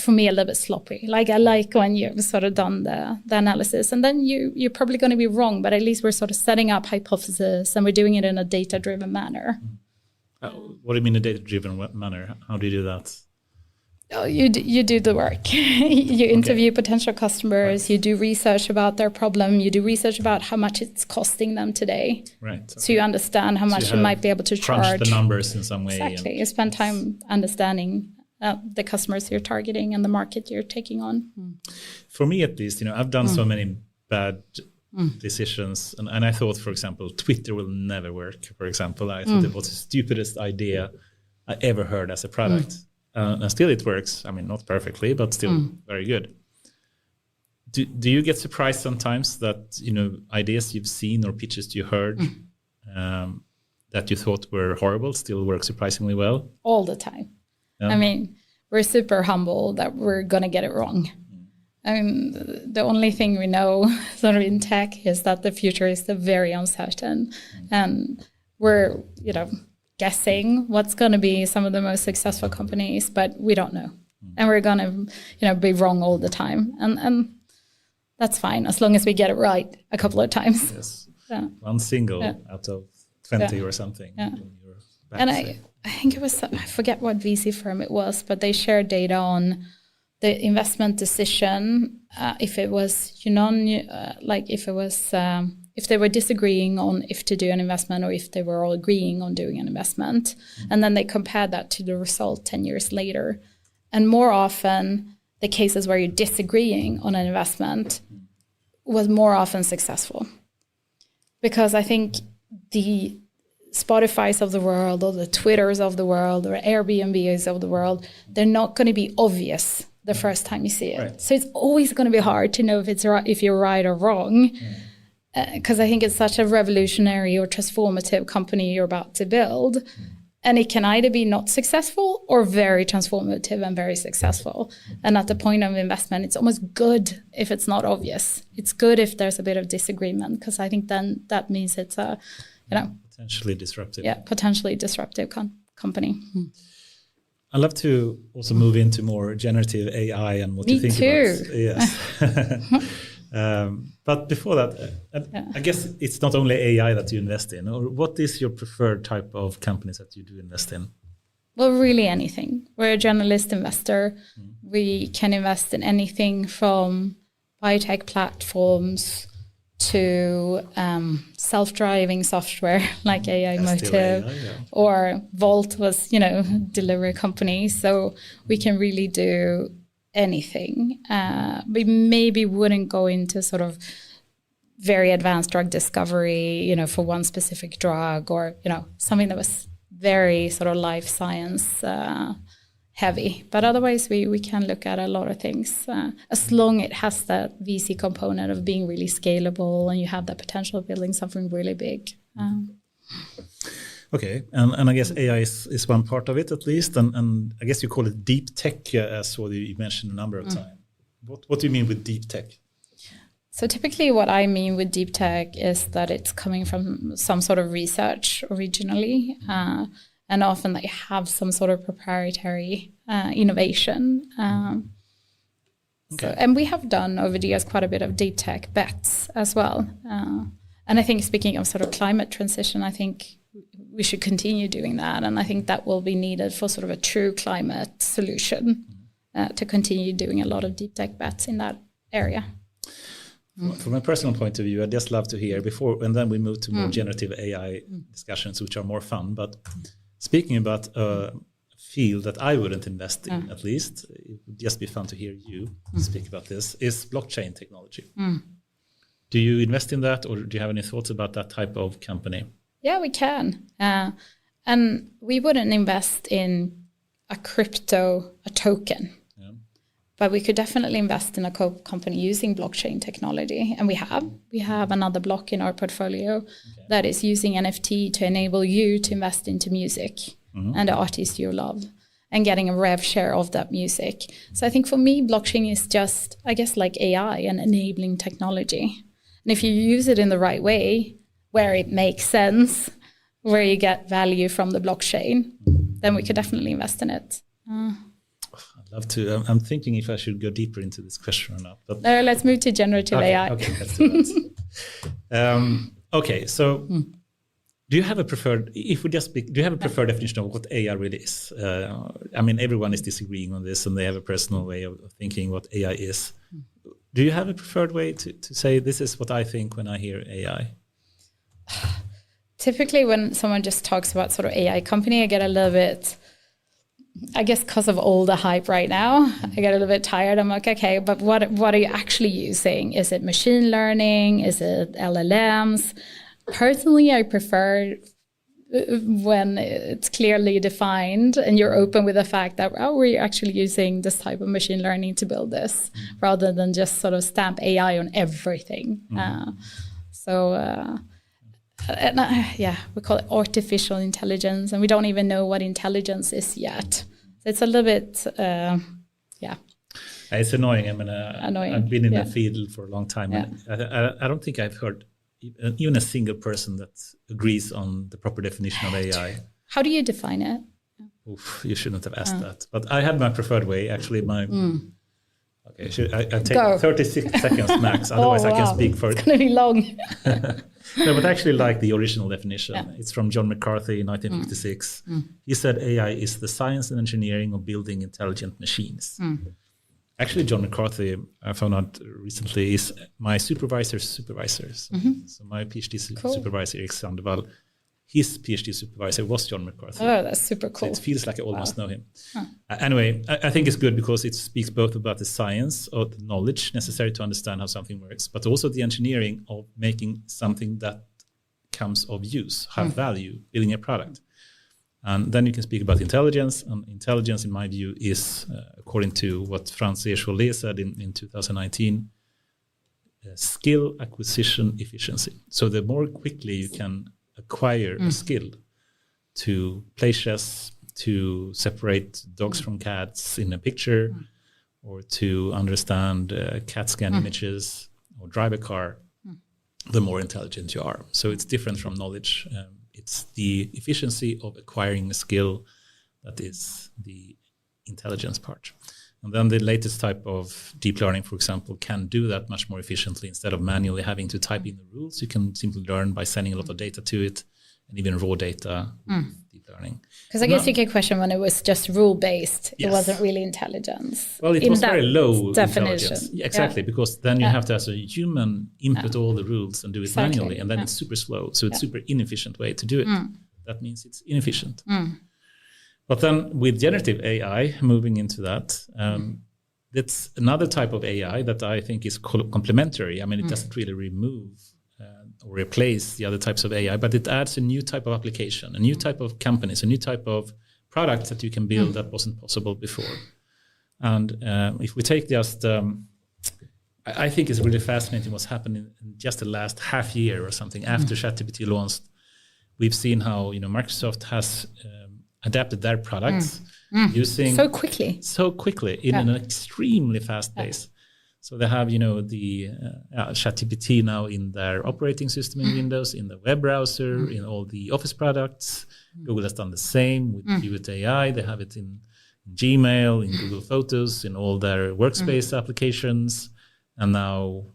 for me a little bit sloppy. Like I like when you've sort of done the analysis, and then you're probably going to be wrong, but at least we're sort of setting up hypothesis and we're doing it in a data-driven manner. What do you mean a data-driven manner? How do you do that? Oh, you do the work. You interview potential customers. You do research about their problem. You do research about how much it's costing them today. Right. Okay. So you understand how much you might be able to charge. Crunch the numbers in some way. Exactly. You spend time understanding the customers you're targeting and the market you're taking on. For me, at least, I've done so many bad decisions, and I thought, for example, Twitter will never work. For example, I thought it was the stupidest idea I ever heard as a product. And still it works. I mean, not perfectly, but still very good. Do you get surprised sometimes that, ideas you've seen or pitches you heard that you thought were horrible still work surprisingly well? All the time. Yeah. I mean, we're super humble that we're going to get it wrong. I mean, the only thing we know sort of in tech is that the future is very uncertain. And we're, guessing what's going to be some of the most successful companies, but we don't know. And we're going to, be wrong all the time. And that's fine as long as we get it right a couple of times. Yes. Yeah. One single out of 20 or something. Yeah. And I think it was, I forget what VC firm it was, but they shared data on the investment decision. If it was, if they were disagreeing on if to do an investment or if they were all agreeing on doing an investment. And then they compared that to the result 10 years later. And more often, the cases where you're disagreeing on an investment was more often successful. Because I think the Spotifys of the world or the Twitters of the world or Airbnbs of the world, they're not going to be obvious the first time you see it. Right. So it's always going to be hard to know if you're right or wrong. because I think it's such a revolutionary or transformative company you're about to build. And it can either be not successful or very transformative and very successful. And at the point of investment, it's almost good if it's not obvious. It's good if there's a bit of disagreement, because I think then that means it's a, potentially disruptive. Yeah, potentially disruptive company. I'd love to also move into more generative AI and what you think about it. Yes. But before that, I guess it's not only AI that you invest in. Or what is your preferred type of companies that you do invest in? Well, really anything. We're a generalist investor. We can invest in anything from biotech platforms to self-driving software like AIAW, or Volt was, delivery company. So we can really do anything. We maybe wouldn't go into sort of very advanced drug discovery, for one specific drug, or, something that was very sort of life science heavy. But otherwise, we can look at a lot of things, as long as it has that VC component of being really scalable and you have the potential of building something really big. Okay, and I guess AI is one part of it at least, and I guess you call it deep tech, as what you mentioned a number of times. What do you mean with deep tech? So typically what I mean with deep tech is that it's coming from some sort of research originally, and often they have some sort of proprietary innovation. Okay. And we have done over the years quite a bit of deep tech bets as well. And I think, speaking of sort of climate transition, I think we should continue doing that. And I think that will be needed for sort of a true climate solution, to continue doing a lot of deep tech bets in that area. From a personal point of view, I'd just love to hear before, and then we move to more generative AI discussions, which are more fun. But speaking about a field that I wouldn't invest in, at least, it would just be fun to hear you speak about this, is blockchain technology. Do you invest in that, or do you have any thoughts about that type of company? Yeah, we can. And we wouldn't invest in a token. Yeah. But we could definitely invest in a company using blockchain technology. And we have another block in our portfolio that is using NFT to enable you to invest into music and the artists you love, and getting a rev share of that music. So I think for me, blockchain is just, I guess, like AI, an enabling technology. And if you use it in the right way, where it makes sense, where you get value from the blockchain, then we could definitely invest in it. I'd love to. I'm thinking if I should go deeper into this question or not. But no, let's move to generative AI. Okay, let's do that. Okay, so do you have a preferred? If we just speak, do you have a preferred definition of what AI really is? I mean, everyone is disagreeing on this, and they have a personal way of thinking what AI is. Do you have a preferred way to say this is what I think when I hear AI? Typically, when someone just talks about sort of AI company, I get a little bit, I guess because of all the hype right now, I get a little bit tired. I'm like, okay, but what are you actually using? Is it machine learning? Is it LLMs? Personally, I prefer when it's clearly defined and you're open with the fact that, we're actually using this type of machine learning to build this, rather than just sort of stamp AI on everything. We call it artificial intelligence, and we don't even know what intelligence is yet. So it's a little bit, It's annoying. I mean, I've been in the field for a long time, and I don't think I've heard even a single person that agrees on the proper definition of AI. How do you define it? Oof, you shouldn't have asked that. But I had my preferred way, actually. Okay, I take 36 seconds max, otherwise I can speak for it. It's going to be long. No, but I actually like the original definition. Yeah. It's from John McCarthy in 1956. He said AI is the science and engineering of building intelligent machines. Actually, John McCarthy, I found out recently, is my supervisor's supervisor. So my PhD supervisor, Erik Sandoval, his PhD supervisor was John McCarthy. Oh, that's super cool. So it feels like I almost know him. Anyway, I think it's good because it speaks both about the science or the knowledge necessary to understand how something works, but also the engineering of making something that comes of use, have value, building a product. And then you can speak about intelligence. And intelligence, in my view, is, according to what Franz Erscholle said in 2019, skill acquisition efficiency. So the more quickly you can acquire a skill to play chess, to separate dogs from cats in a picture, or to understand CAT scan images or drive a car, the more intelligent you are. So it's different from knowledge. It's the efficiency of acquiring a skill that is the intelligence part. And then the latest type of deep learning, for example, can do that much more efficiently. Instead of manually having to type in the rules, you can simply learn by sending a lot of data to it, and even raw data with deep learning. Because I guess you could question when it was just rule-based, yes. It wasn't really intelligence. Well, it was very low definition. Intelligence. Yeah, exactly, because then you have to, as a human, input all the rules and do it manually, and then it's super slow. So it's super inefficient way to do it. That means it's inefficient. But then with generative AI, moving into that, that's another type of AI that I think is complementary. I mean, it doesn't really remove or replace the other types of AI, but it adds a new type of application, a new type of companies, a new type of products that you can build that wasn't possible before. And if we take just, I think it's really fascinating what's happened in just the last half year or something after ChatGPT launched. We've seen how Microsoft has adapted their products using so quickly in an extremely fast pace. So they have the ChatGPT now in their operating system in Windows, in the web browser, in all the Office products. Google has done the same with Riveting AI. They have it in Gmail, in Google Photos, in all their workspace applications. And now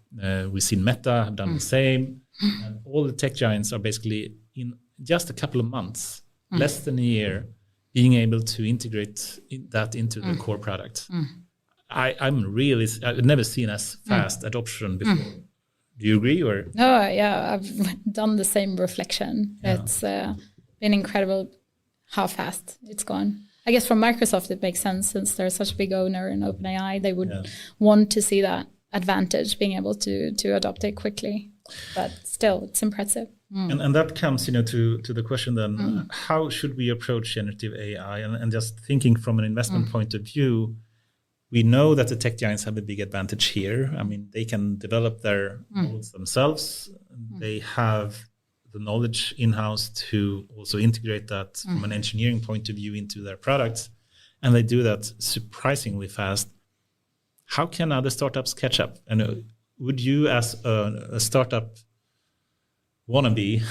we've seen Meta have done the same. And all the tech giants are basically in just a couple of months, less than a year, being able to integrate that into the core product. I've never seen as fast adoption before. Do you agree? Or no? Yeah, I've done the same reflection. Yeah. It's been incredible how fast it's gone. I guess from Microsoft it makes sense, since they're such a big owner in OpenAI. They would want to see that advantage, being able to adopt it quickly. But still, it's impressive. And that comes, to the question then, how should we approach generative AI? And just thinking from an investment point of view, we know that the tech giants have a big advantage here. I mean, they can develop their models themselves. They have the knowledge in-house to also integrate that from an engineering point of view into their products. And they do that surprisingly fast. How can other startups catch up? And would you, as a startup wannabe,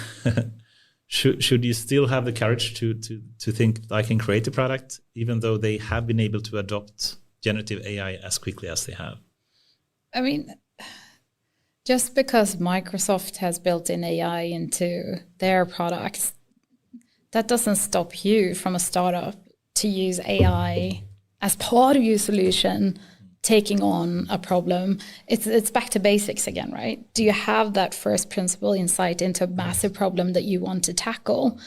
should you still have the courage to think that I can create a product, even though they have been able to adopt generative AI as quickly as they have? I mean, just because Microsoft has built in AI into their products, that doesn't stop you from a startup to use AI as part of your solution, taking on a problem. It's back to basics again, right? Do you have that first principle insight into a massive problem that you want to tackle,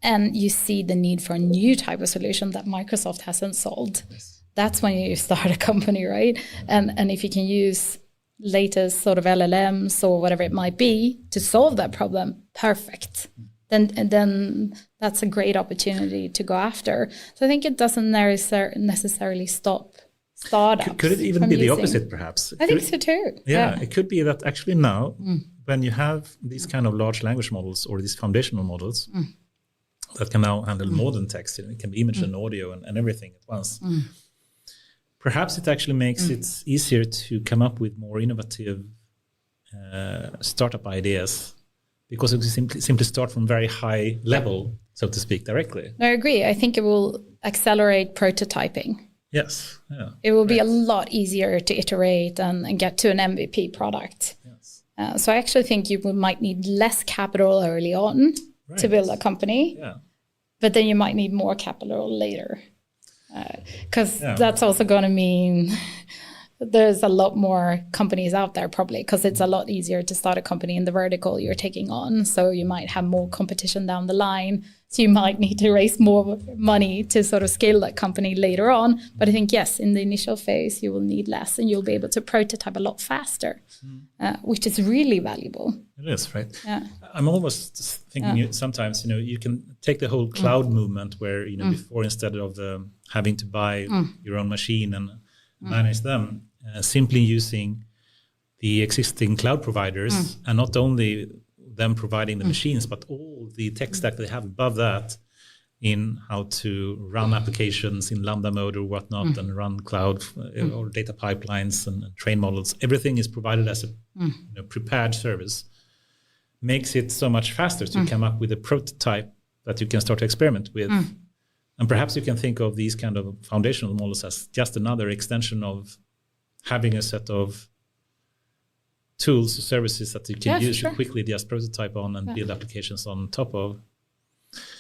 and you see the need for a new type of solution that Microsoft hasn't solved? Yes. That's when you start a company, right? And if you can use latest sort of LLMs or whatever it might be to solve that problem, perfect. Then that's a great opportunity to go after. So I think it doesn't necessarily stop startups. Could it even be the opposite, perhaps? I think so too. Yeah, it could be that actually now, when you have these kind of large language models or these foundational models that can now handle more than text, it can be image and audio and everything at once. Perhaps it actually makes it easier to come up with more innovative startup ideas, because it will simply start from very high level, so to speak, directly. I agree. I think it will accelerate prototyping. Yes. Yeah. It will be a lot easier to iterate and get to an MVP product. Yes. So I actually think you might need less capital early on to build a company, but then you might need more capital later. Because that's also going to mean there's a lot more companies out there, probably, because it's a lot easier to start a company in the vertical you're taking on. So you might have more competition down the line. So you might need to raise more money to sort of scale that company later on. But I think, yes, in the initial phase, you will need less, and you'll be able to prototype a lot faster, which is really valuable. It is, right? Yeah. I'm almost thinking sometimes, you can take the whole cloud movement where, before, instead of having to buy your own machine and manage them, simply using the existing cloud providers, and not only them providing the machines, but all the tech stack they have above that in how to run applications in Lambda mode or whatnot, and run cloud or data pipelines and train models. Everything is provided as a prepared service. Makes it so much faster to come up with a prototype that you can start to experiment with. And perhaps you can think of these kind of foundational models as just another extension of having a set of tools, services that you can use to quickly just prototype on and build applications on top of.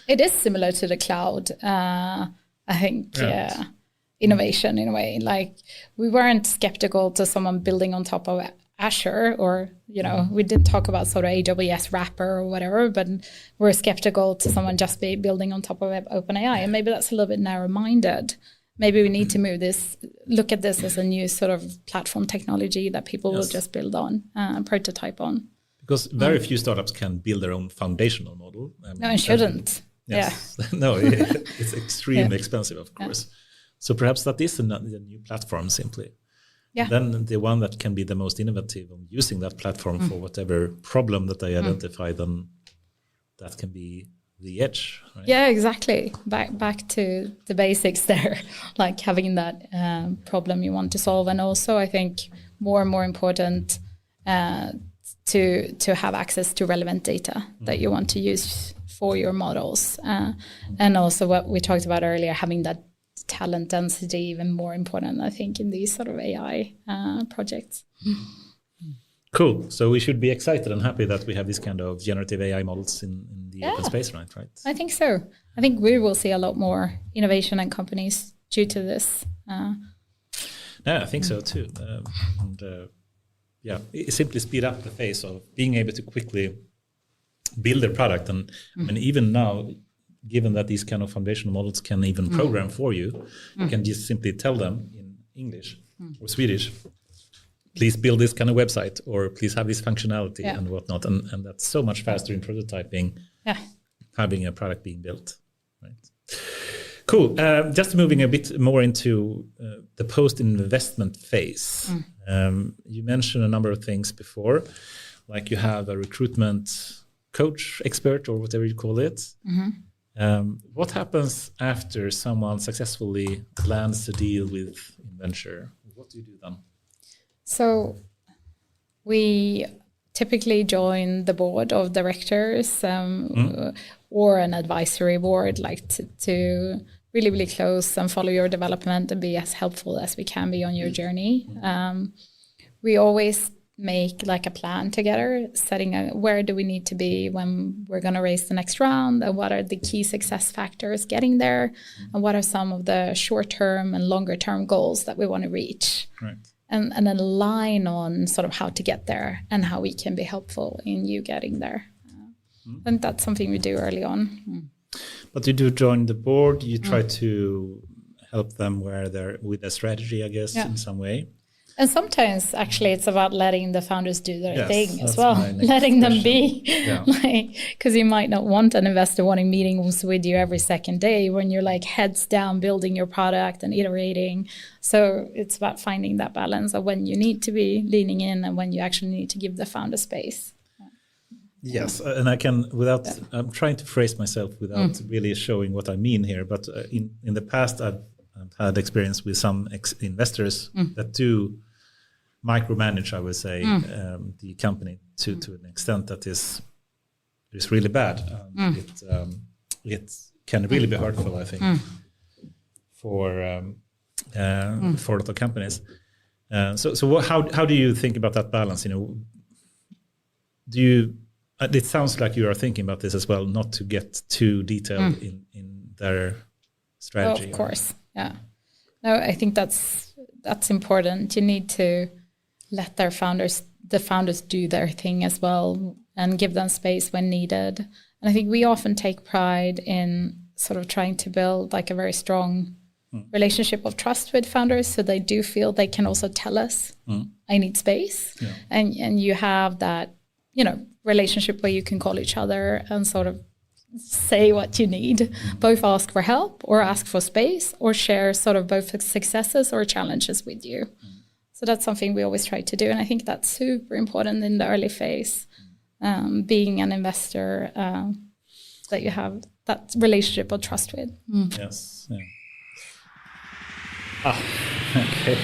It is similar to the cloud, I think, innovation in a way. Like, we weren't skeptical to someone building on top of Azure, or, we didn't talk about sort of AWS wrapper or whatever, but we're skeptical to someone just be building on top of OpenAI. And maybe that's a little bit narrow-minded. Maybe we need to look at this as a new sort of platform technology that people will just build on, prototype on. Because very few startups can build their own foundational model. No, and shouldn't. Yes. No, it's extremely expensive, of course. So perhaps that is a new platform simply. Yeah. Then the one that can be the most innovative on using that platform for whatever problem that they identify, then that can be the edge. Right? Yeah, exactly. Back to the basics there, like having that problem you want to solve. And also, I think more and more important to have access to relevant data that you want to use for your models. And also what we talked about earlier, having that talent density even more important, I think, in these sort of AI projects. Cool. So we should be excited and happy that we have this kind of generative AI models in the open space, right? I think so. I think we will see a lot more innovation and companies due to this. I think so too. It simply speed up the phase of being able to quickly build a product. And even now, given that these kind of foundational models can even program for you, you can just simply tell them in English or Swedish, please build this kind of website, or please have this functionality and whatnot. And that's so much faster in prototyping, having a product being built. Right. Cool. Just moving a bit more into the post-investment phase. You mentioned a number of things before, like you have a recruitment coach, expert, or whatever you call it. What happens after someone successfully lands a deal with Inventure? What do you do then? So we typically join the board of directors or an advisory board, like to really, really close and follow your development and be as helpful as we can be on your journey. We always make like a plan together, setting where do we need to be when we're going to raise the next round, and what are the key success factors getting there, and what are some of the short-term and longer-term goals that we want to reach. Right. And then align on sort of how to get there and how we can be helpful in you getting there. And that's something we do early on. But you do join the board, you try to help them where they're with a strategy, I guess, in some way. And sometimes actually it's about letting the founders do their thing as well, letting them be, because you might not want an investor wanting meetings with you every second day when you're like heads down building your product and iterating. So it's about finding that balance of when you need to be leaning in and when you actually need to give the founder space. Yes, and I can, I'm trying to phrase myself without really showing what I mean here, but in the past I've had experience with some investors that do micromanage, I would say, the company to an extent that is really bad. It can really be hurtful, I think, for a lot of companies. So how do you think about that balance? Do you? It sounds like you are thinking about this as well, not to get too detailed in their strategy. Oh, of course, yeah. No, I think that's important. You need to let the founders do their thing as well and give them space when needed. And I think we often take pride in sort of trying to build like a very strong relationship of trust with founders, so they do feel they can also tell us, I need space. Yeah. And you have that, relationship where you can call each other and sort of say what you need, both ask for help or ask for space or share sort of both successes or challenges with you. So that's something we always try to do. And I think that's super important in the early phase, being an investor, that you have that relationship of trust with. Yes. Yeah. Okay.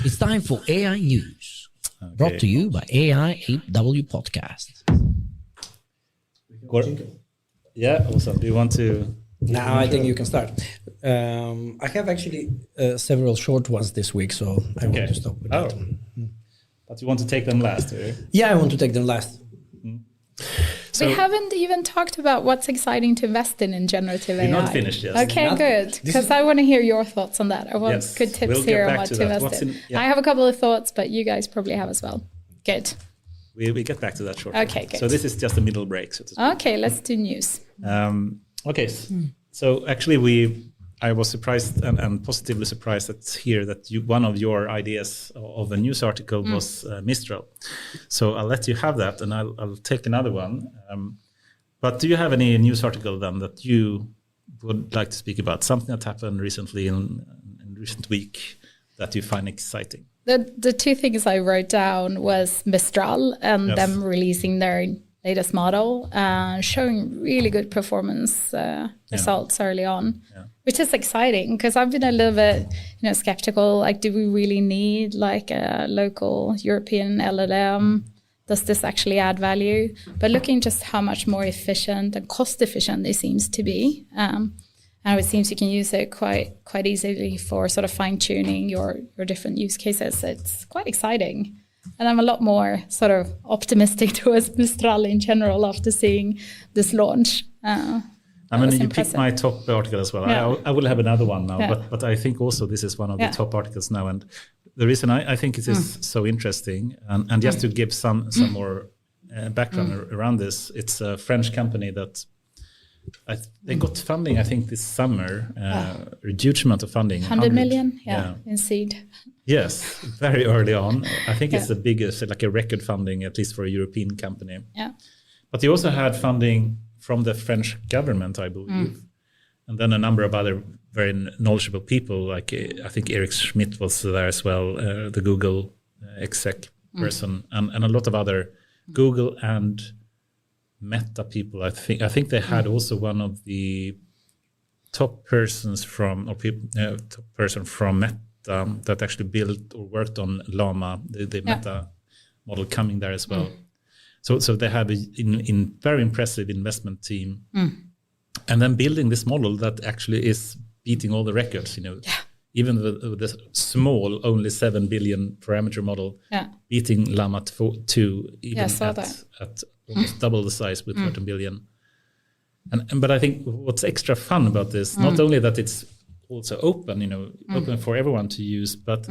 It's time for AI News, brought to you by AIAW Podcast. Yeah, also, do you want to? Now I think you can start. I have actually several short ones this week, so I want to stop with that. But you want to take them last, or? Yeah, I want to take them last. So we haven't even talked about what's exciting to invest in generative AI. You're not finished yet. Okay, good. Because I want to hear your thoughts on that. I want good tips here on what to invest in. I have a couple of thoughts, but you guys probably have as well. Good. We get back to that shortly. Okay, good. So this is just a middle break. So to speak. Okay, let's do news. Okay, so actually I was surprised and positively surprised that one of your ideas of a news article was Mistral. So I'll let you have that, and I'll take another one. But do you have any news article then that you would like to speak about? Something that happened recently in recent week that you find exciting? The two things I wrote down was Mistral and them releasing their latest model, showing really good performance results early on, which is exciting because I've been a little bit, skeptical. Like, do we really need like a local European LLM? Does this actually add value? But looking just how much more efficient and cost efficient it seems to be, and it seems you can use it quite easily for sort of fine tuning your different use cases. It's quite exciting. And I'm a lot more sort of optimistic towards Mistral in general after seeing this launch. You picked my top article as well. Yeah. I will have another one now, but I think also this is one of the top articles now. And the reason I think it is so interesting, and just to give some more background around this, it's a French company that they got funding, I think, this summer, a huge amount of funding. 100 million, in seed. Yes, very early on. I think it's the biggest, like a record funding, at least for a European company. Yeah. But they also had funding from the French government, I believe. And then a number of other very knowledgeable people, like I think Eric Schmidt was there as well, the Google exec person, and a lot of other Google and Meta people. I think they had also one of the top persons from Meta that actually built or worked on Llama, the Meta model, coming there as well. So they have a very impressive investment team, and then building this model that actually is beating all the records. Even the small, only 7 billion parameter model, beating Llama 2, even at almost double the size with 13 billion. But I think what's extra fun about this, not only that it's also open, open for everyone to use, but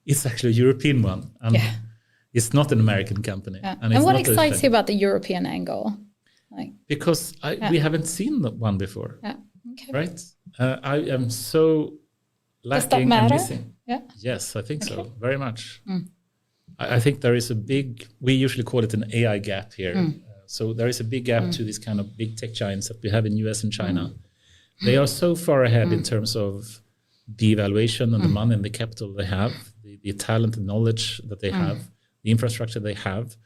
it's actually a European one. And it's not an American company. Yeah. And what excites you about the European angle? Because we haven't seen one before, right? I am so lacking and missing. Yeah. Yes, I think so, very much. I think there is we usually call it an AI gap here. So there is a big gap to these kind of big tech giants that we have in US and China. They are so far ahead in terms of the evaluation and the money and the capital they have, the talent and knowledge that they have, the infrastructure they have,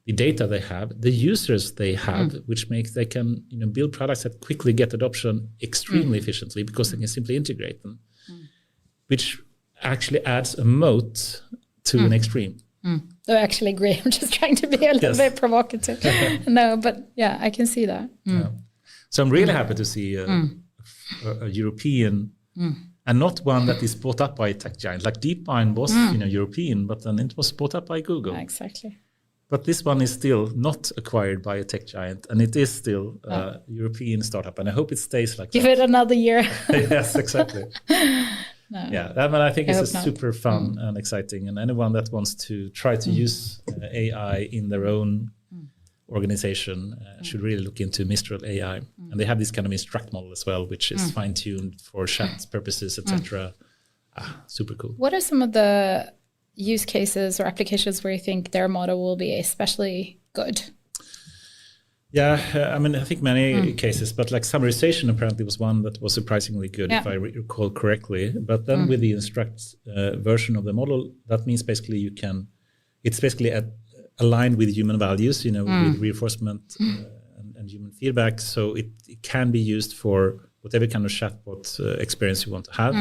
the data they have, the users they have, which makes they can build products that quickly get adoption extremely efficiently because they can simply integrate them, which actually adds a moat to an extreme. I actually agree. I'm just trying to be a little bit provocative. No, but I can see that. Yeah. So I'm really happy to see a European, and not one that is bought up by a tech giant. Like DeepMind was European, but then it was bought up by Google. Exactly. But this one is still not acquired by a tech giant, and it is still a European startup. And I hope it stays like that. Give it another year. Yes, exactly. No. Yeah, that one I think is super fun and exciting. And anyone that wants to try to use AI in their own organization should really look into Mistral AI. And they have this kind of instruct model as well, which is fine-tuned for chat purposes, etc. Super cool. What are some of the use cases or applications where you think their model will be especially good? Yeah, I think many cases, but like summarization apparently was one that was surprisingly good, if I recall correctly. But then with the instruct version of the model, that means basically it's basically aligned with human values, with reinforcement and human feedback. So it can be used for whatever kind of chatbot experience you want to have.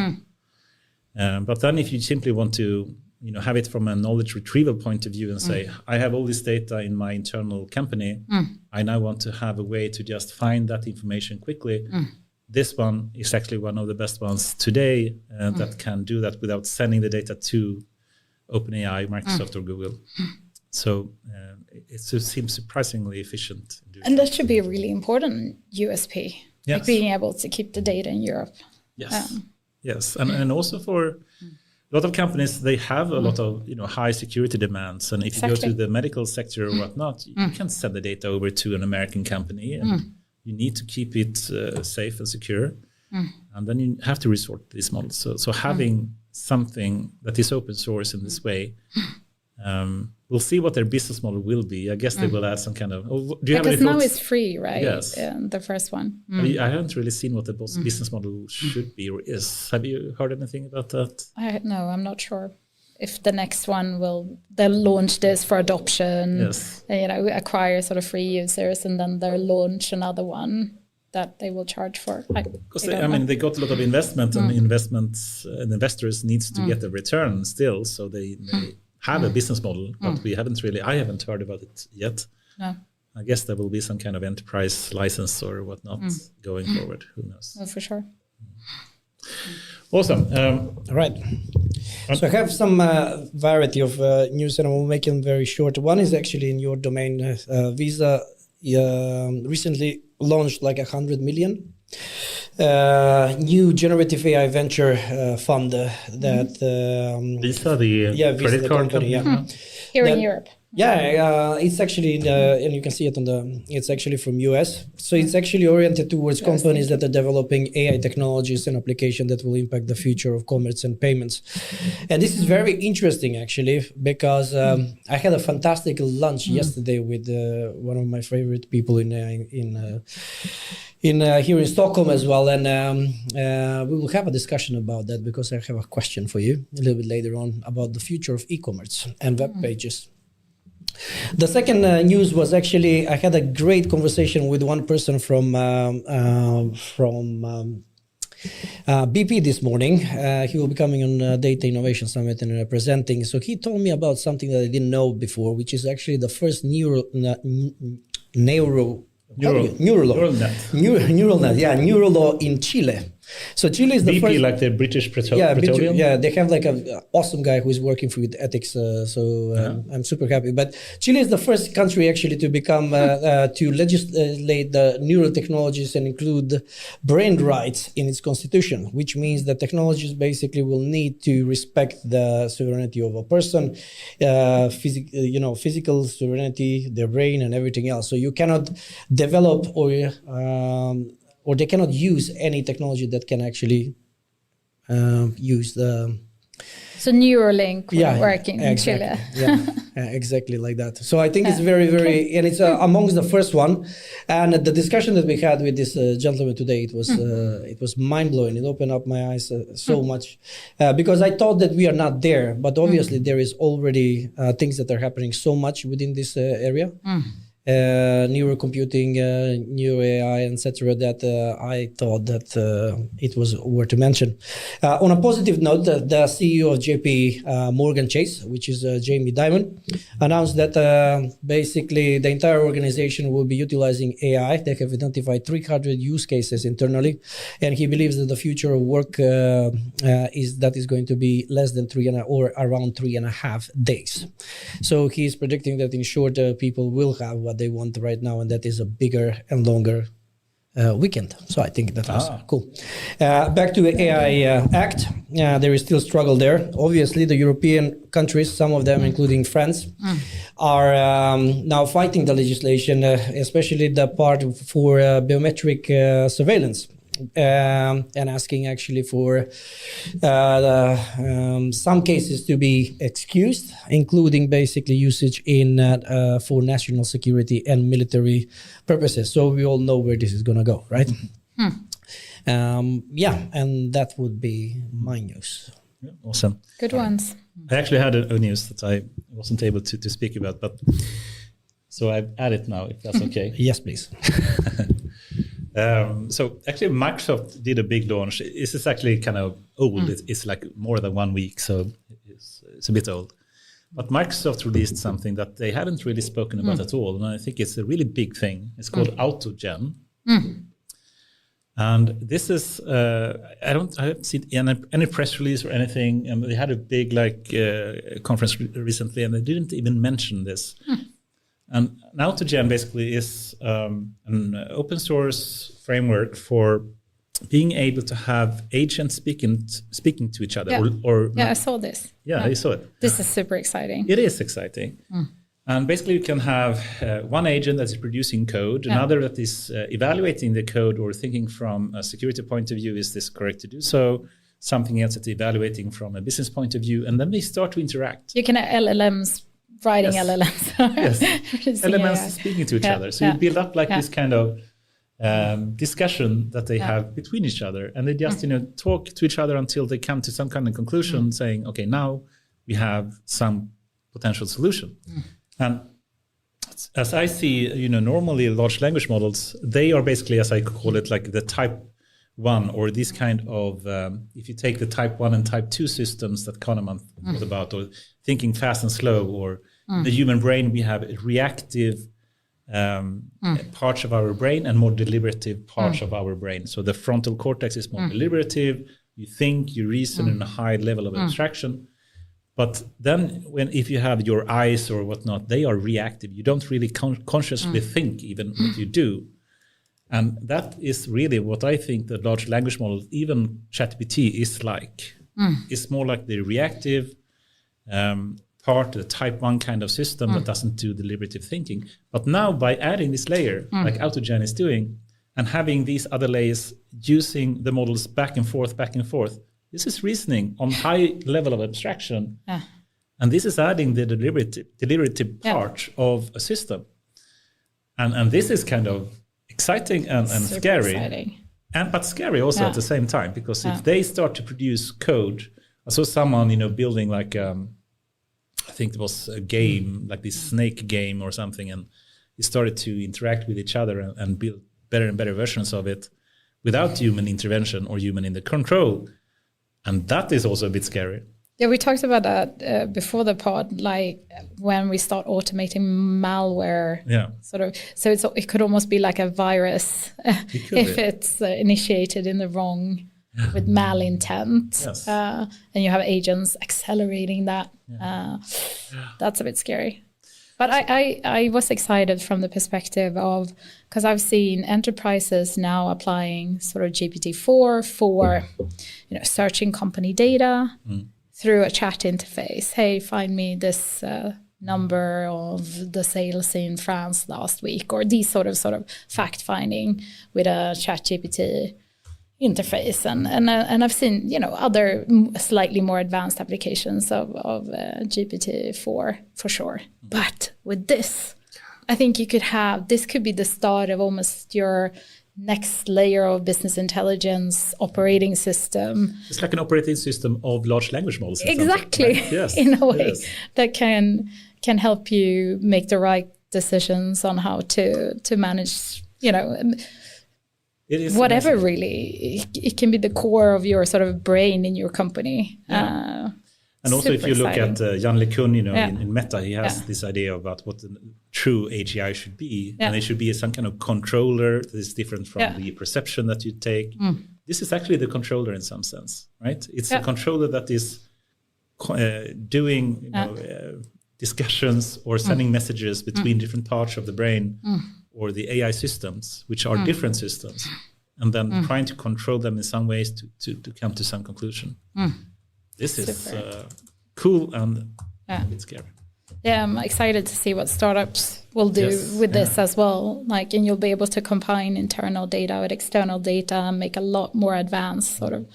But then if you simply want to have it from a knowledge retrieval point of view and say, I have all this data in my internal company. I now want to have a way to just find that information quickly. This one is actually one of the best ones today that can do that without sending the data to OpenAI, Microsoft, or Google. So it seems surprisingly efficient. And that should be a really important USP, like being able to keep the data in Europe. Yes, yes, and also for a lot of companies, they have a lot of high security demands, and if you go to the medical sector or whatnot, you can send the data over to an American company, and you need to keep it safe and secure, and then you have to resort to these models. So having something that is open source in this way, we'll see what their business model will be. I guess they will add some kind of. Because now it's free, right? Yes, the first one. I haven't really seen what the business model should be or is. Have you heard anything about that? No, I'm not sure. If the next one they'll launch this for adoption, and, acquire sort of free users, and then they'll launch another one that they will charge for. Because they got a lot of investment, and investors needs to get a return still, so they have a business model, but I haven't heard about it yet. No. I guess there will be some kind of enterprise license or whatnot going forward. Who knows? Oh, for sure. Awesome. All right. So I have some variety of news, and I will make them very short. One is actually in your domain. Visa recently launched like 100 million. New generative AI venture fund that Visa, the credit card company, here in Europe. It's actually and you can see it it's actually from US. So it's actually oriented towards companies that are developing AI technologies and applications that will impact the future of commerce and payments. And this is very interesting actually, because I had a fantastic lunch yesterday with one of my favorite people in here in Stockholm as well, and we will have a discussion about that, because I have a question for you a little bit later on about the future of e-commerce and web pages. The second news was actually I had a great conversation with one person from BP this morning. He will be coming on Data Innovation Summit and presenting. So he told me about something that I didn't know before, which is actually the first neural law in Chile. So Chile is the BP, first, like the British Petroleum. They have like an awesome guy who is working with ethics. I'm super happy. But Chile is the first country actually to become to legislate the neural technologies and include brain rights in its constitution, which means that technologies basically will need to respect the sovereignty of a person, physical sovereignty, their brain, and everything else. So you cannot develop or they cannot use any technology that can actually use the... So Neuralink working in Chile. Exactly like that. So I think it's very, very... And it's amongst the first one. And the discussion that we had with this gentleman today, it was mind-blowing. It opened up my eyes so much. Because I thought that we are not there. But obviously there is already things that are happening so much within this area. Neurocomputing, neuro AI, etc. That I thought that it was worth to mention. On a positive note, the CEO of JP Morgan Chase, which is Jamie Dimon, announced that basically the entire organization will be utilizing AI. They have identified 300 use cases internally, and he believes that the future of work is going to be less than around 3.5 days. So he is predicting that in short, people will have what they want right now, and that is a bigger and longer weekend. So I think that was cool. Back to the AI Act. There is still struggle there. Obviously, the European countries, some of them, including France, are now fighting the legislation, especially the part for biometric surveillance. and asking actually for some cases to be excused, including basically usage in for national security and military purposes. So we all know where this is going to go, right? And that would be my news. Yeah, awesome. Good ones. I actually had a news that I wasn't able to speak about, but so I've added now, if that's okay. Yes, please. So actually Microsoft did a big launch. This is actually kind of old. It's like more than 1 week, so it's a bit old. But Microsoft released something that they haven't really spoken about at all, and I think it's a really big thing. It's called AutoGen. And this is I haven't seen any press release or anything. And they had a big conference recently, and they didn't even mention this. And AutoGen basically is an open source framework for being able to have agents speaking to each other. I saw this. Yeah, I saw it. This is super exciting. It is exciting. And basically you can have one agent that is producing code, another that is evaluating the code or thinking from a security point of view, is this correct to do so? Something else that's evaluating from a business point of view, and then they start to interact. You can have LLMs writing LLMs. Yes, LLMs speaking to each other. So you build up this kind of discussion that they have between each other, and they just talk to each other until they come to some kind of conclusion, saying, okay, now we have some potential solution. And as I see, normally large language models, they are basically, as I call it, like the type 1, or this kind of, if you take the type 1 and type 2 systems that Kahneman thought about, or thinking fast and slow, or the human brain, we have reactive parts of our brain and more deliberative parts of our brain. So the frontal cortex is more deliberative. You think, you reason in a high level of abstraction. But then if you have your eyes or whatnot, they are reactive. You don't really consciously think even what you do. And that is really what I think the large language model, even ChatGPT, is like. It's more like the reactive part, the type 1 kind of system that doesn't do deliberative thinking. But now by adding this layer, like AutoGen is doing, and having these other layers using the models back and forth, this is reasoning on high level of abstraction. And this is adding the deliberative part of a system. And this is kind of exciting and scary. Exciting. But scary also at the same time, because if they start to produce code, I saw someone, building I think it was a game, like this snake game or something, and he started to interact with each other and build better and better versions of it without human intervention or human in the control. And that is also a bit scary. Yeah, we talked about that before the pod, like when we start automating malware. Yeah. Sort of. So it could almost be like a virus if it's initiated in the wrong, with malintent. Yes. And you have agents accelerating that. That's a bit scary. But I was excited from the perspective of, because I've seen enterprises now applying sort of GPT-4 for searching company data through a chat interface. Hey, find me this number of the sales in France last week, or these sort of fact finding with a chat GPT interface. And I've seen other slightly more advanced applications of GPT-4 for sure. But with this, I think this could be the start of almost your next layer of business intelligence operating system. It's like an operating system of large language models. Exactly. Right? Yes. In a way that can help you make the right decisions on how to manage, it is whatever amazing. Really. It can be the core of your sort of brain in your company. And also, if you look at Jan LeCun, in Meta, he has this idea about what the true AGI should be. And it should be some kind of controller that is different from the perception that you take. This is actually the controller in some sense, right? It's a controller that is doing discussions or sending messages between different parts of the brain or the AI systems, which are different systems, and then trying to control them in some ways to come to some conclusion. This is cool and a bit scary. I'm excited to see what startups will do with this as well. Like, and you'll be able to combine internal data with external data and make a lot more advanced sort of.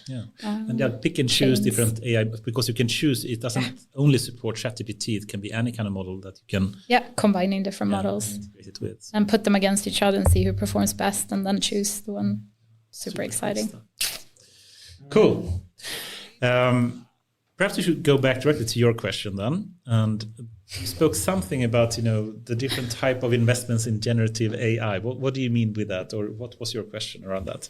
And they'll pick and choose different AI, because you can choose. It doesn't only support ChatGPT. It can be any kind of model that you can. Combining different models integrate it with. and put them against each other and see who performs best, and then choose the one. Super exciting. Cool. Perhaps we should go back directly to your question then. And you spoke something about, the different type of investments in generative AI. What do you mean with that? Or what was your question around that?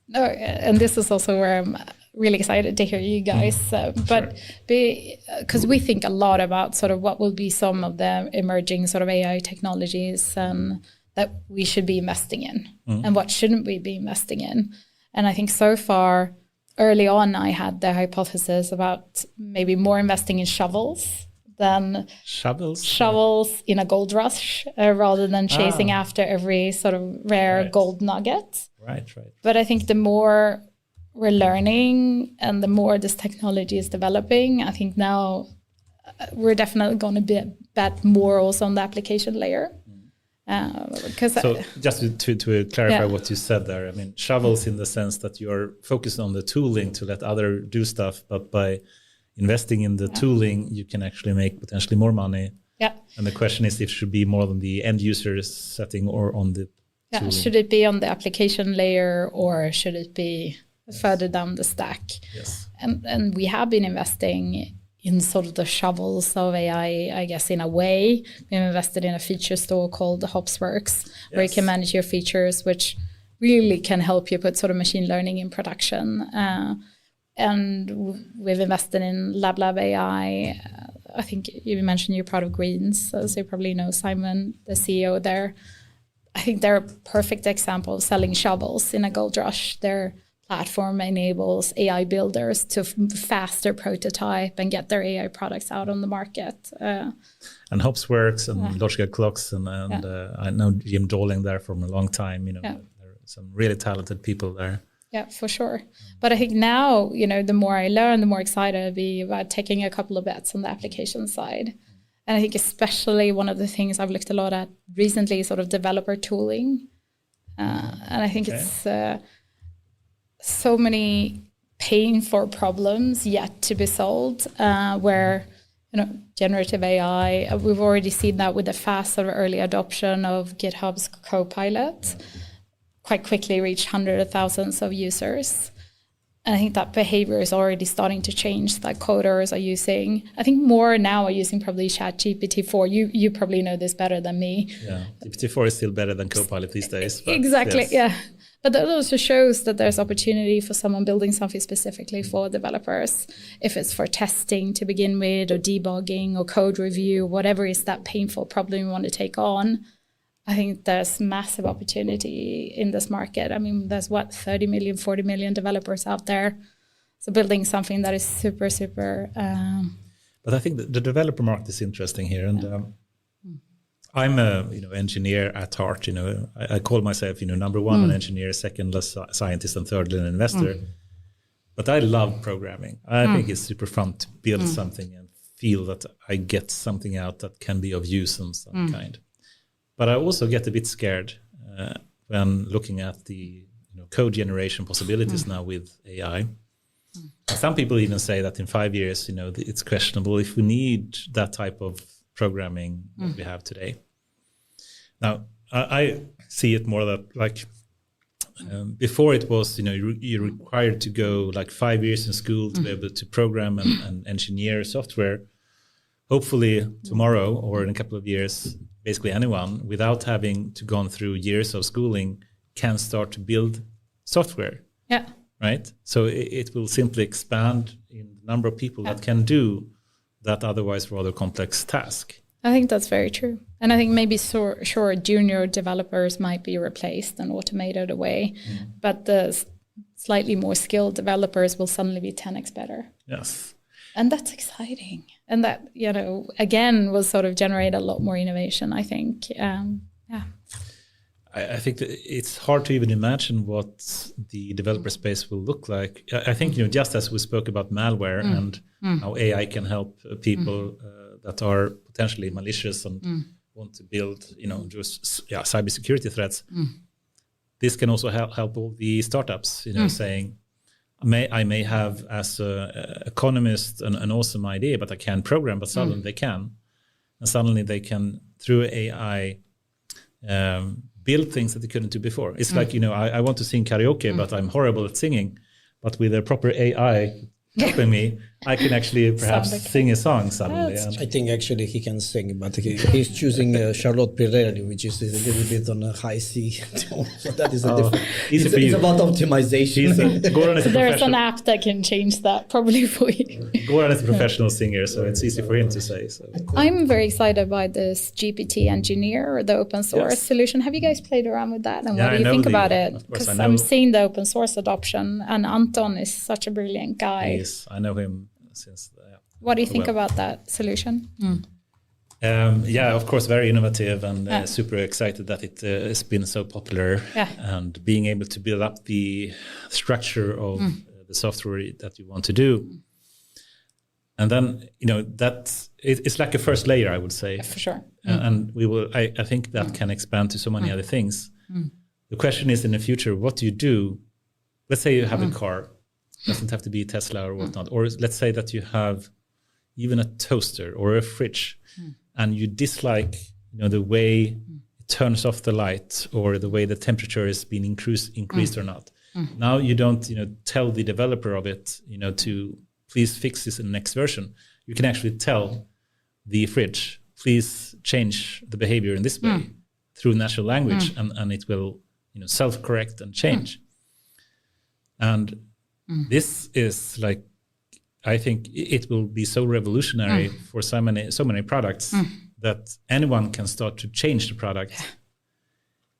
No, and this is also where I'm really excited to hear you guys. Because we think a lot about sort of what will be some of the emerging sort of AI technologies that we should be investing in and what shouldn't we be investing in. And I think so far, early on, I had the hypothesis about maybe more investing in shovels than shovels in a gold rush, rather than chasing after every sort of rare gold nugget. Right. But I think the more we're learning and the more this technology is developing, I think now we're definitely going to bet more also on the application layer. Just to clarify what you said there, I mean, shovels in the sense that you're focused on the tooling to let other do stuff, but by investing in the tooling, you can actually make potentially more money. And the question is if it should be more on the end user setting or on the tooling. Should it be on the application layer or should it be further down the stack? Yes. And we have been investing in sort of the shovels of AI, I guess, in a way. We've invested in a feature store called the Hopsworks, where you can manage your features, which really can help you put sort of machine learning in production. And we've invested in Lab AI. I think you mentioned you're part of Greens, so you probably know Simon, the CEO there. I think they're a perfect example of selling shovels in a gold rush. Their platform enables AI builders to faster prototype and get their AI products out on the market. And Hopsworks and Logical Clocks and I know Jim Dolling there from a long time. There are some really talented people there. Yeah, for sure. But I think now, the more I learn, the more excited I'll be about taking a couple of bets on the application side. And I think especially one of the things I've looked a lot at recently is sort of developer tooling. And I think it's so many painful problems yet to be solved where, generative AI, we've already seen that with the fast sort of early adoption of GitHub's Copilot. Quite quickly reach hundreds of thousands of users. And I think that behavior is already starting to change, that coders are using. I think more now are using probably ChatGPT-4. You probably know this better than me. Yeah, GPT-4 is still better than Copilot these days. But exactly, But that also shows that there's opportunity for someone building something specifically for developers. If it's for testing to begin with, or debugging, or code review, whatever is that painful problem you want to take on, I think there's massive opportunity in this market. I mean, there's 30 million, 40 million developers out there. So building something that is super, super. But I think the developer market is interesting here. And I'm a engineer at heart. I call myself number one an engineer, second a scientist, and thirdly an investor. But I love programming. I think it's super fun to build something and feel that I get something out that can be of use in some kind. But I also get a bit scared when looking at the code generation possibilities now with AI. Some people even say that in 5 years, it's questionable if we need that type of programming that we have today. Now, I see it more that like before it was, you're required to go like 5 years in school to be able to program and engineer software. Hopefully tomorrow or in a couple of years, basically anyone without having to gone through years of schooling can start to build software. Yeah. Right? So it will simply expand in the number of people that can do that otherwise rather complex task. I think that's very true. And I think maybe sure junior developers might be replaced and automated away, but the slightly more skilled developers will suddenly be 10x better. Yes. And that's exciting. And that, again, will sort of generate a lot more innovation, I think. I think that it's hard to even imagine what the developer space will look like. I think, just as we spoke about malware and how AI can help people that are potentially malicious and want to build, just cybersecurity threats. This can also help all the startups, saying, I may have as an economist an awesome idea, but I can't program, but suddenly they can. And suddenly they can, through AI, build things that they couldn't do before. It's like, I want to sing karaoke, but I'm horrible at singing. But with a proper AI helping me, I can actually perhaps sing a song suddenly. I think actually he can sing, but he's choosing Charlotte Pirelli, which is a little bit on a high C. So that is a different. It's about optimization. There's an app that can change that probably for you. Goran is a professional singer, so it's easy for him to say. So. I'm very excited by this GPT Engineer, or the open source solution. Have you guys played around with that? And what do you think about it? Because I'm seeing the open source adoption, and Anton is such a brilliant guy. Yes, I know him since. What do you think about that solution? Of course, very innovative, and super excited that it has been so popular. And being able to build up the structure of the software that you want to do. And then, that it's like a first layer, I would say. For sure. And we will. I think that can expand to so many other things. The question is, in the future, what do you do? Let's say you have a car. Doesn't have to be Tesla or whatnot. Or let's say that you have even a toaster or a fridge, and you dislike, the way it turns off the light or the way the temperature is being increased or not. Now you don't, tell the developer of it, to please fix this in the next version. You can actually tell the fridge, please change the behavior in this way through natural language, and it will, self-correct and change. And this is like, I think it will be so revolutionary for so many products that anyone can start to change the product.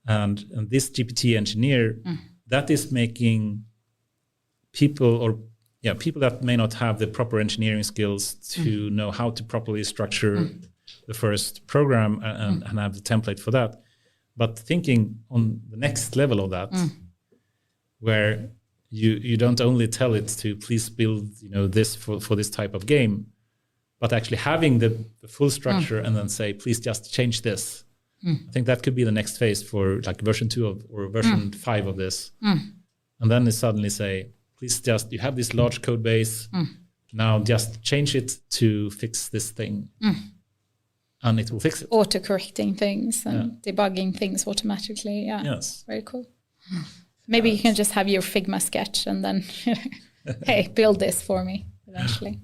And this GPT engineer, that is making people that may not have the proper engineering skills to know how to properly structure the first program and have the template for that. But thinking on the next level of that, where you don't only tell it to please build this for this type of game, but actually having the full structure and then say please just change this. I think that could be the next phase for like version 2 or version 5 of this. And then they suddenly say please just, you have this large code base, now just change it to fix this thing. And it will fix it. Auto-correcting things and debugging things automatically. Yes. Very cool. Maybe you can just have your Figma sketch and then, hey, build this for me eventually.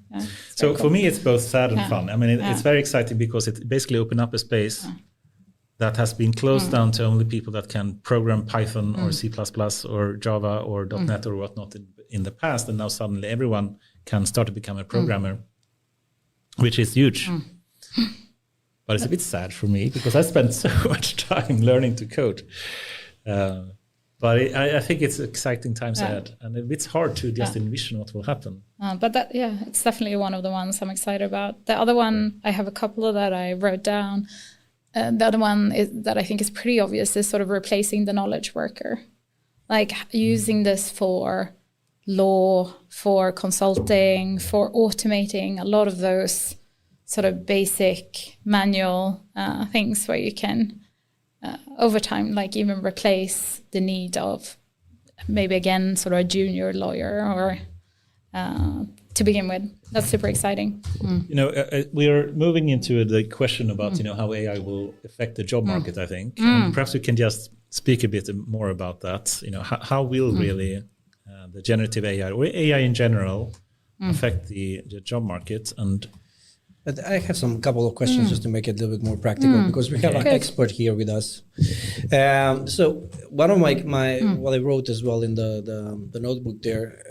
So for me, it's both sad and fun. I mean, it's very exciting because it basically opened up a space that has been closed down to only people that can program Python or C++ or Java or .NET or whatnot in the past. And now suddenly everyone can start to become a programmer, which is huge. But it's a bit sad for me because I spent so much time learning to code. But I think it's exciting times ahead, and it's hard to just envision what will happen. But it's definitely one of the ones I'm excited about. The other one, I have a couple of that I wrote down. The other one that I think is pretty obvious is sort of replacing the knowledge worker, like using this for law, for consulting, for automating a lot of those sort of basic manual things where you can over time, like even replace the need of maybe again sort of a junior lawyer or to begin with. That's super exciting. We are moving into the question about how AI will affect the job market, I think. Perhaps we can just speak a bit more about that. How will really the generative AI or AI in general affect the job market? And but I have some couple of questions just to make it a little bit more practical because we have an expert here with us. So one of my what I wrote as well in the notebook there,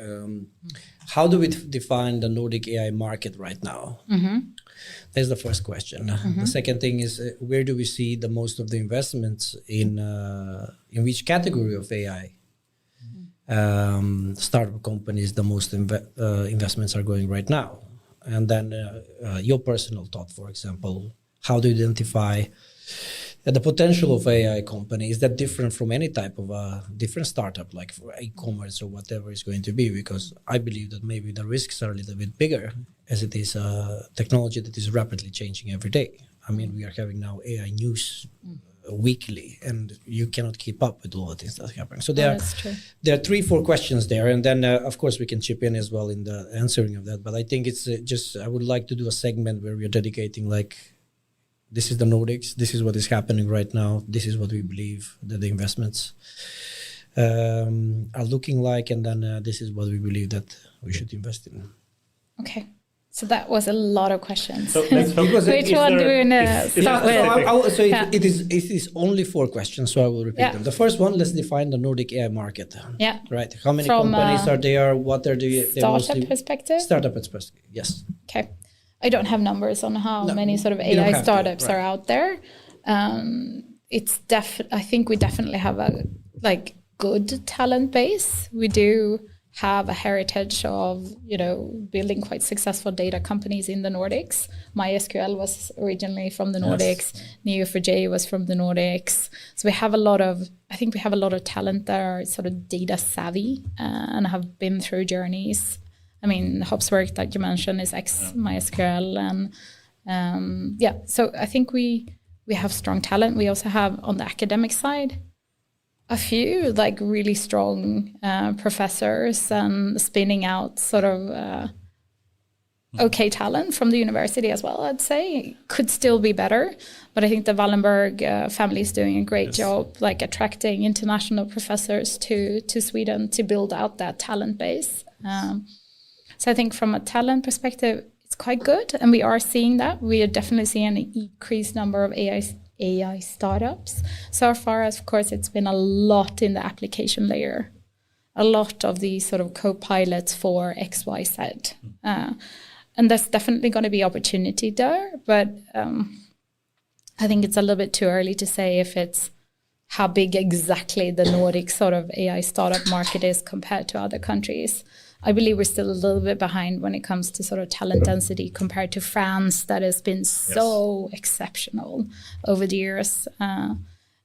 how do we define the Nordic AI market right now? That's the first question. The second thing is where do we see the most of the investments in which category of AI? Startup companies, the most investments are going right now. And then your personal thought, for example, how do you identify the potential of AI company? Is that different from any type of a different startup, like for e-commerce or whatever it's going to be? Because I believe that maybe the risks are a little bit bigger as it is a technology that is rapidly changing every day. I mean, we are having now AI news weekly, and you cannot keep up with all the things that are happening. So there are 3-4 questions there, and then of course we can chip in as well in the answering of that. But I think it's I would like to do a segment where we are dedicating like, this is the Nordics, this is what is happening right now, this is what we believe that the investments are looking like, and then this is what we believe that we should invest in. Okay. So that was a lot of questions. So let's focus. Which one do we start with? It is only 4 questions, so I will repeat them. The first one, let's define the Nordic AI market. Yeah. Right. How many companies are there? What are the startup perspective? Startup perspective. Yes. Okay. I don't have numbers on how many sort of AI startups are out there. I think we definitely have a good talent base. We do have a heritage of, building quite successful data companies in the Nordics. MySQL was originally from the Nordics. Neo4j was from the Nordics. So we have a lot of talent that are sort of data savvy and have been through journeys. I mean, Hopswork that you mentioned is ex-MySQL. And so I think we have strong talent. We also have, on the academic side, a few really strong professors and spinning out sort of okay talent from the university as well, I'd say. Could still be better, but I think the Wallenberg family is doing a great job attracting international professors to Sweden to build out that talent base. So I think from a talent perspective, it's quite good, and we are seeing that. We are definitely seeing an increased number of AI startups. So far, of course, it's been a lot in the application layer, a lot of these sort of co-pilots for X, Y, Z. And there's definitely going to be opportunity there, but I think it's a little bit too early to say if it's how big exactly the Nordic sort of AI startup market is compared to other countries. I believe we're still a little bit behind when it comes to sort of talent density compared to France, that has been so exceptional over the years.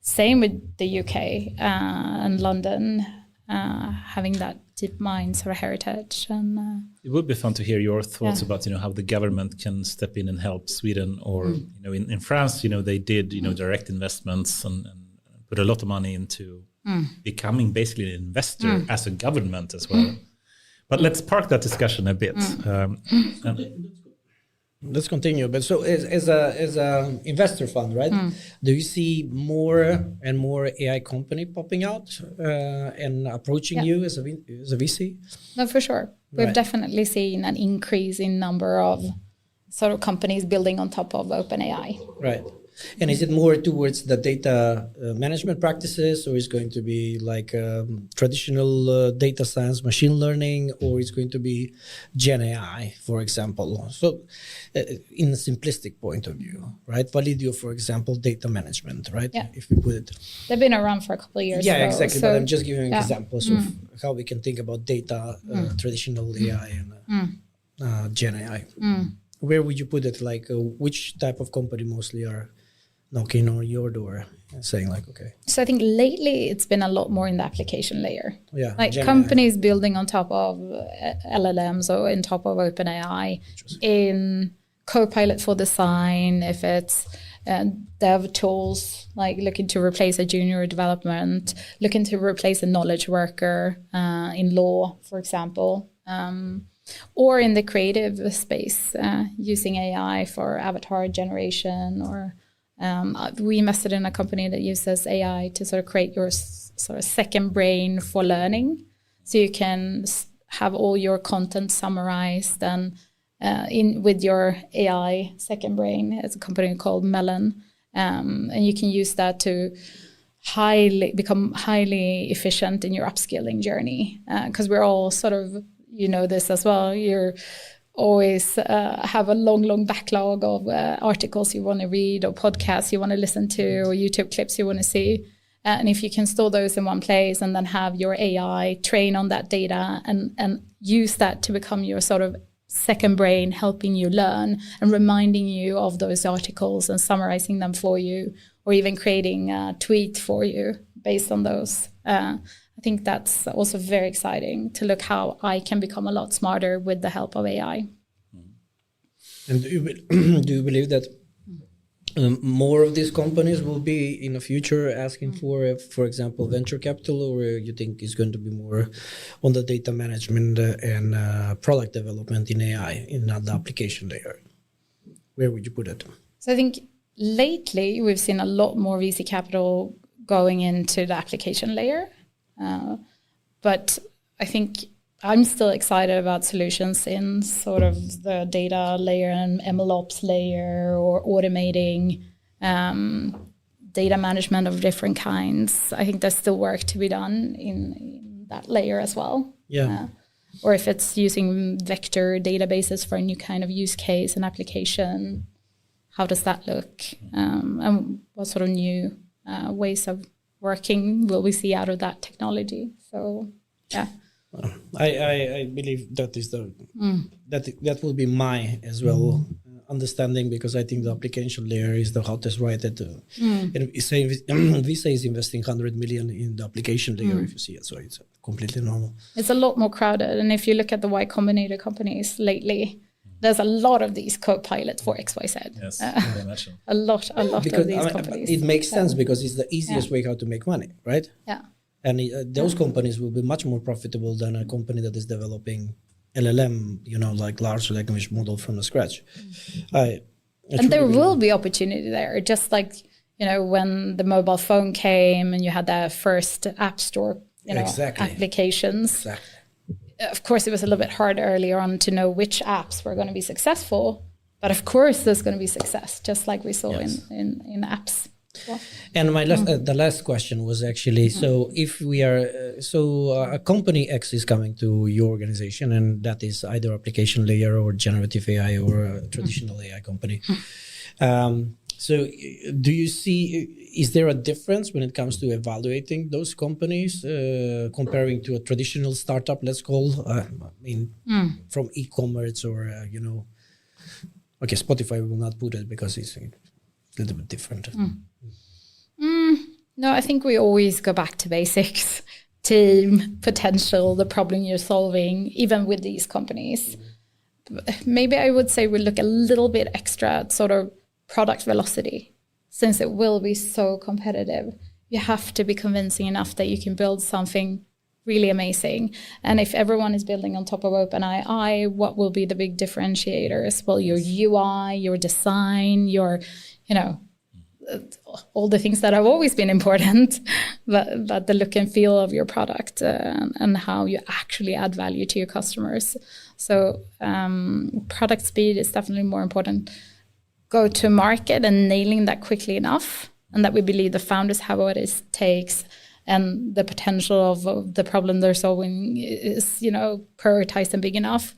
Same with the UK and London, having that deep mind sort of heritage. And it would be fun to hear your thoughts about how the government can step in and help Sweden, or in France, they did direct investments and put a lot of money into becoming basically an investor as a government as well. But let's park that discussion a bit. Let's continue. But so as a investor fund, right? Do you see more and more AI company popping out and approaching you as a VC? No, for sure. We've definitely seen an increase in number of sort of companies building on top of OpenAI. Right. And is it more towards the data management practices, or is it going to be traditional data science, machine learning, or is it going to be Gen AI, for example? So in a simplistic point of view, right? Validio, for example, data management, right? Yeah. If we put it. They've been around for a couple of years. Yeah, exactly. So, but I'm just giving examples of how we can think about data, traditional AI and Gen AI. Where would you put it? Which type of company mostly are knocking on your door and saying okay? So I think lately it's been a lot more in the application layer. Yeah. Companies building on top of LLMs or on top of OpenAI in Copilot for design, if it's dev tools, looking to replace a junior development, looking to replace a knowledge worker in law, for example. Or in the creative space, using AI for avatar generation, or we invested in a company that uses AI to sort of create your sort of second brain for learning. So you can have all your content summarized and with your AI second brain. It's a company called Melon. And you can use that to become highly efficient in your upskilling journey. Because we're all sort of, this as well. You're always have a long backlog of articles you want to read, or podcasts you want to listen to, or YouTube clips you want to see. And if you can store those in one place and then have your AI train on that data and use that to become your sort of second brain, helping you learn and reminding you of those articles and summarizing them for you, or even creating a tweet for you based on those. I think that's also very exciting to look how I can become a lot smarter with the help of AI. And do you believe that more of these companies will be in the future asking for example, venture capital, or you think it's going to be more on the data management and product development in AI, in the application layer? Where would you put it? So I think lately we've seen a lot more VC capital going into the application layer. But I think I'm still excited about solutions in sort of the data layer and MLOps layer, or automating data management of different kinds. I think there's still work to be done in that layer as well. Yeah. Or if it's using vector databases for a new kind of use case and application, how does that look? And what sort of new ways of working will we see out of that technology? So, yeah. I believe that is that will be my as well understanding, because I think the application layer is the hottest right at and Visa is investing 100 million in the application layer, if you see it, so it's completely normal. It's a lot more crowded, and if you look at the Y Combinator companies lately, there's a lot of these co-pilots for XYZ. Yes, I imagine. a lot of these companies. It makes sense because it's the easiest way how to make money, right? Yeah. And those companies will be much more profitable than a company that is developing LLM, like large language model from the scratch. And there will be opportunity there, just like, when the mobile phone came and you had the first app store, applications. Exactly. Of course, it was a little bit hard earlier on to know which apps were going to be successful. But of course, there's going to be success, just like we saw in apps. Yeah. And my the last question was actually, so if we are, a company X is coming to your organization, and that is either application layer or generative AI or a traditional AI company. So do you see, is there a difference when it comes to evaluating those companies, comparing to a traditional startup, let's call, from e-commerce or, okay, Spotify will not put it because it's a little bit different. No, I think we always go back to basics, team, potential, the problem you're solving, even with these companies. Maybe I would say we look a little bit extra at sort of product velocity, since it will be so competitive. You have to be convincing enough that you can build something really amazing. And if everyone is building on top of OpenAI, what will be the big differentiators? Well, your UI, your design, your, all the things that have always been important, but the look and feel of your product and how you actually add value to your customers. So product speed is definitely more important. Go to market and nailing that quickly enough, and that we believe the founders have what it takes, and the potential of the problem they're solving is, prioritized and big enough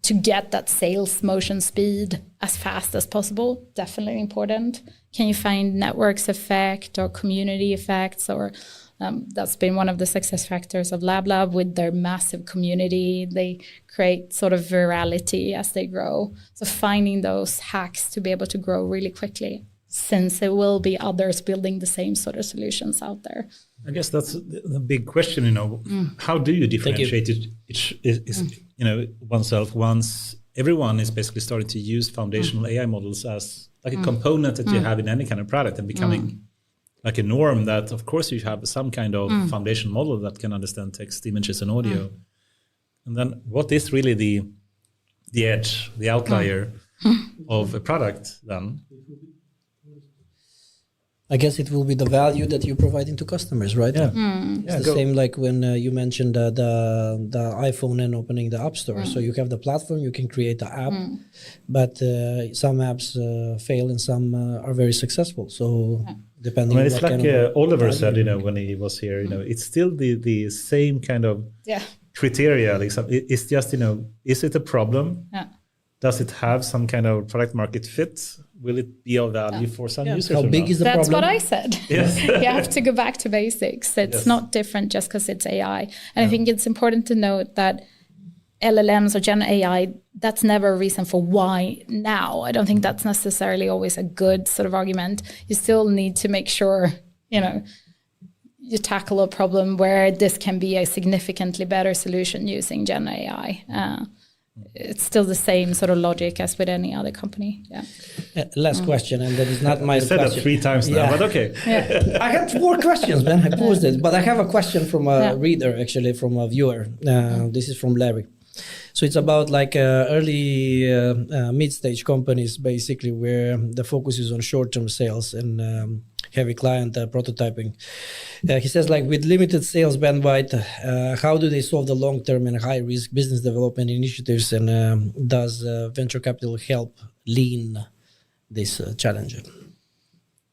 to get that sales motion speed as fast as possible. Definitely important. Can you find networks effect or community effects? Or that's been one of the success factors of LabLab with their massive community. They create sort of virality as they grow. So finding those hacks to be able to grow really quickly, since there will be others building the same sort of solutions out there. I guess that's the big question, how do you differentiate oneself once everyone is basically starting to use foundational AI models as like a component that you have in any kind of product, and becoming like a norm that, of course, you have some kind of foundation model that can understand text, images, and audio. And then what is really the edge, the outlier of a product then? I guess it will be the value that you're providing to customers, right? Yeah. It's the same like when you mentioned the iPhone and opening the App Store. So you have the platform, you can create the app, but some apps fail and some are very successful. So depending on it's what like Oliver said, when he was here, it's still the same kind of criteria. Like it's just, is it a problem? Yeah. Does it have some kind of product market fit? Will it be of value for some users? How big is the That's problem? what I said. Yes. You have to go back to basics. It's not different just because it's AI. And I think it's important to note that LLMs or Gen AI, that's never a reason for why now. I don't think that's necessarily always a good sort of argument. You still need to make sure, you tackle a problem where this can be a significantly better solution using Gen AI. it's still the same sort of logic as with any other company. Yeah. Last question, and that is not my question. You said that 3 times now, but okay. Yeah. I have 4 questions, man. I posed it, but I have a question from a reader, actually, from a viewer. This is from Larry. So it's about like early mid-stage companies, basically, where the focus is on short-term sales and heavy client prototyping. He says, like, with limited sales bandwidth, how do they solve the long-term and high-risk business development initiatives, and does venture capital help lean this challenge?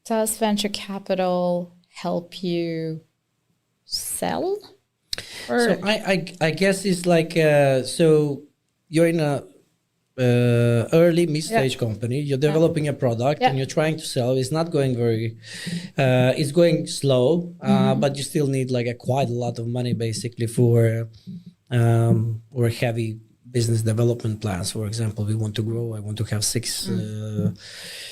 Does venture capital help you sell? So I guess it's like, so you're in a early mid-stage company, you're developing a product and you're trying to sell. It's not going very, it's going slow, but you still need like quite a lot of money basically for or heavy business development plans. For example, we want to grow. I want to have 6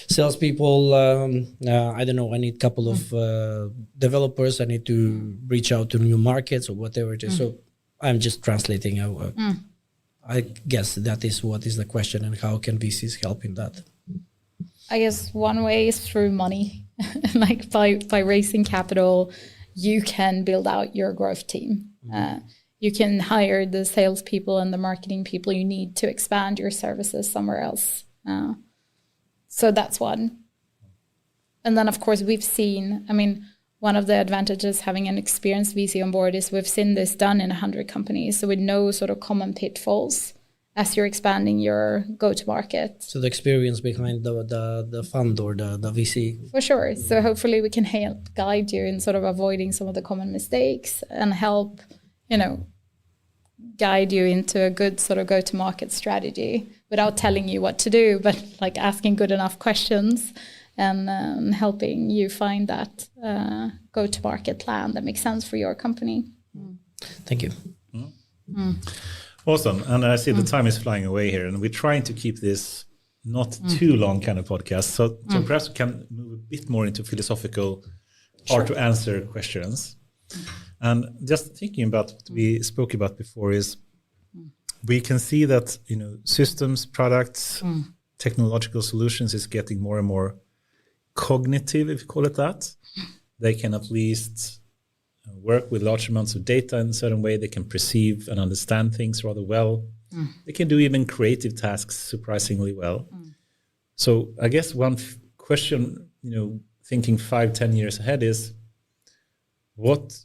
salespeople. I don't know. I need a couple of developers. I need to reach out to new markets or whatever it is. So I'm just translating. I guess that is what is the question, and how can VCs help in that? I guess one way is through money. Like by raising capital, you can build out your growth team. You can hire the salespeople and the marketing people you need to expand your services somewhere else. So that's one. And then, of course, we've seen, I mean, one of the advantages having an experienced VC on board is we've seen this done in 100 companies. So with no sort of common pitfalls as you're expanding your go-to-market. So the experience behind the fund or the VC. For sure. So hopefully we can help guide you in sort of avoiding some of the common mistakes and help, guide you into a good sort of go-to-market strategy without telling you what to do, but like asking good enough questions and helping you find that go-to-market plan that makes sense for your company. Thank you. Awesome. And I see the time is flying away here, and we're trying to keep this not too long kind of podcast. So perhaps we can move a bit more into philosophical or to answer questions. And just thinking about what we spoke about before is we can see that, systems, products, technological solutions is getting more and more cognitive, if you call it that. They can at least work with large amounts of data in a certain way. They can perceive and understand things rather well. They can do even creative tasks surprisingly well. So I guess one question, thinking 5-10 years ahead is, what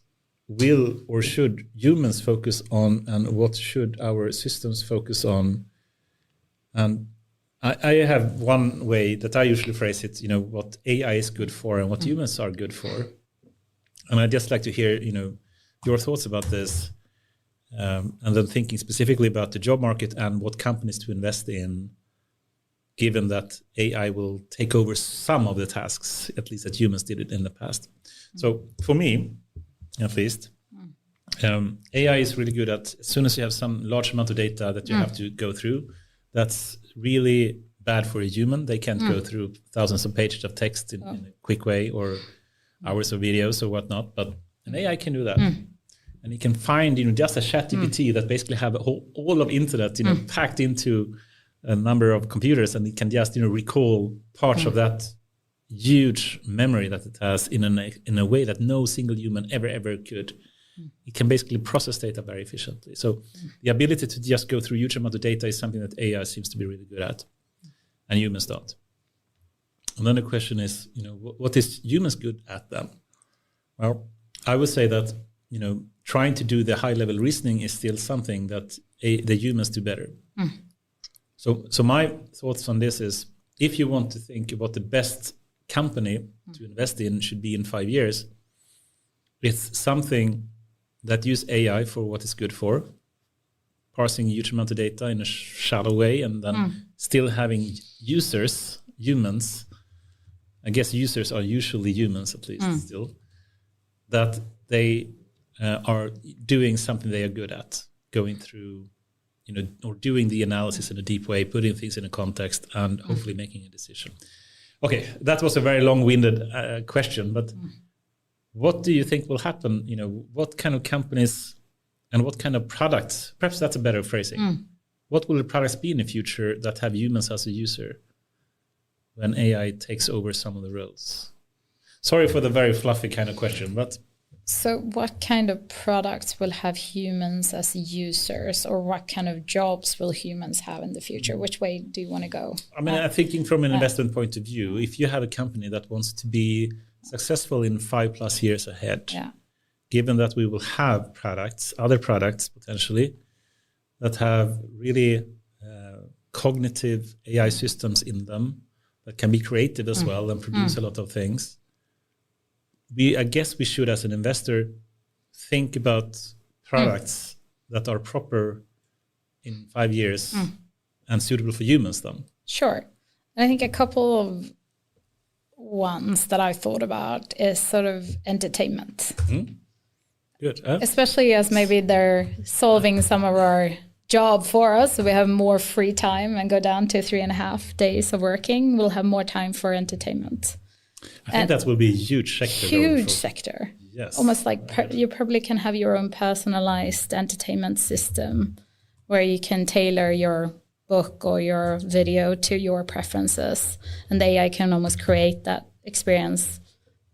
will or should humans focus on, and what should our systems focus on? And I have one way that I usually phrase it, what AI is good for and what humans are good for. And I'd just like to hear, your thoughts about this, and then thinking specifically about the job market and what companies to invest in, given that AI will take over some of the tasks, at least that humans did it in the past. So for me, at least, AI is really good at, as soon as you have some large amount of data that you have to go through, that's really bad for a human. They can't go through thousands of pages of text in a quick way, or hours of videos or whatnot, but an AI can do that. And it can find, just a ChatGPT that basically have all of internet, packed into a number of computers, and it can just, recall parts of that huge memory that it has in a way that no single human ever could. It can basically process data very efficiently. So the ability to just go through huge amount of data is something that AI seems to be really good at, and humans don't. And then the question is, what is humans good at then? Well, I would say that, trying to do the high-level reasoning is still something that the humans do better. So my thoughts on this is, if you want to think about the best company to invest in should be in 5 years, it's something that use AI for what it's good for, parsing a huge amount of data in a shallow way, and then still having users, humans, I guess users are usually humans at least still, that they are doing something they are good at, going through, or doing the analysis in a deep way, putting things in a context, and hopefully making a decision. Okay, that was a very long-winded question, but what do you think will happen? What kind of companies and what kind of products, perhaps that's a better phrasing, what will the products be in the future that have humans as a user when AI takes over some of the roles? Sorry for the very fluffy kind of question, but... So what kind of products will have humans as users, or what kind of jobs will humans have in the future? Which way do you want to go? I mean, I'm thinking from an investment point of view, if you have a company that wants to be successful in 5+ years ahead, given that we will have products, other products potentially, that have really cognitive AI systems in them that can be creative as well and produce a lot of things. I guess we should, as an investor, think about products that are proper in 5 years and suitable for humans then. Sure. And I think a couple of ones that I thought about is sort of entertainment. Good. Especially as maybe they're solving some of our job for us, so we have more free time and go down to 3.5 days of working. We'll have more time for entertainment. I think that will be a huge sector. Huge sector. Yes. Almost like you probably can have your own personalized entertainment system where you can tailor your book or your video to your preferences, and the AI can almost create that experience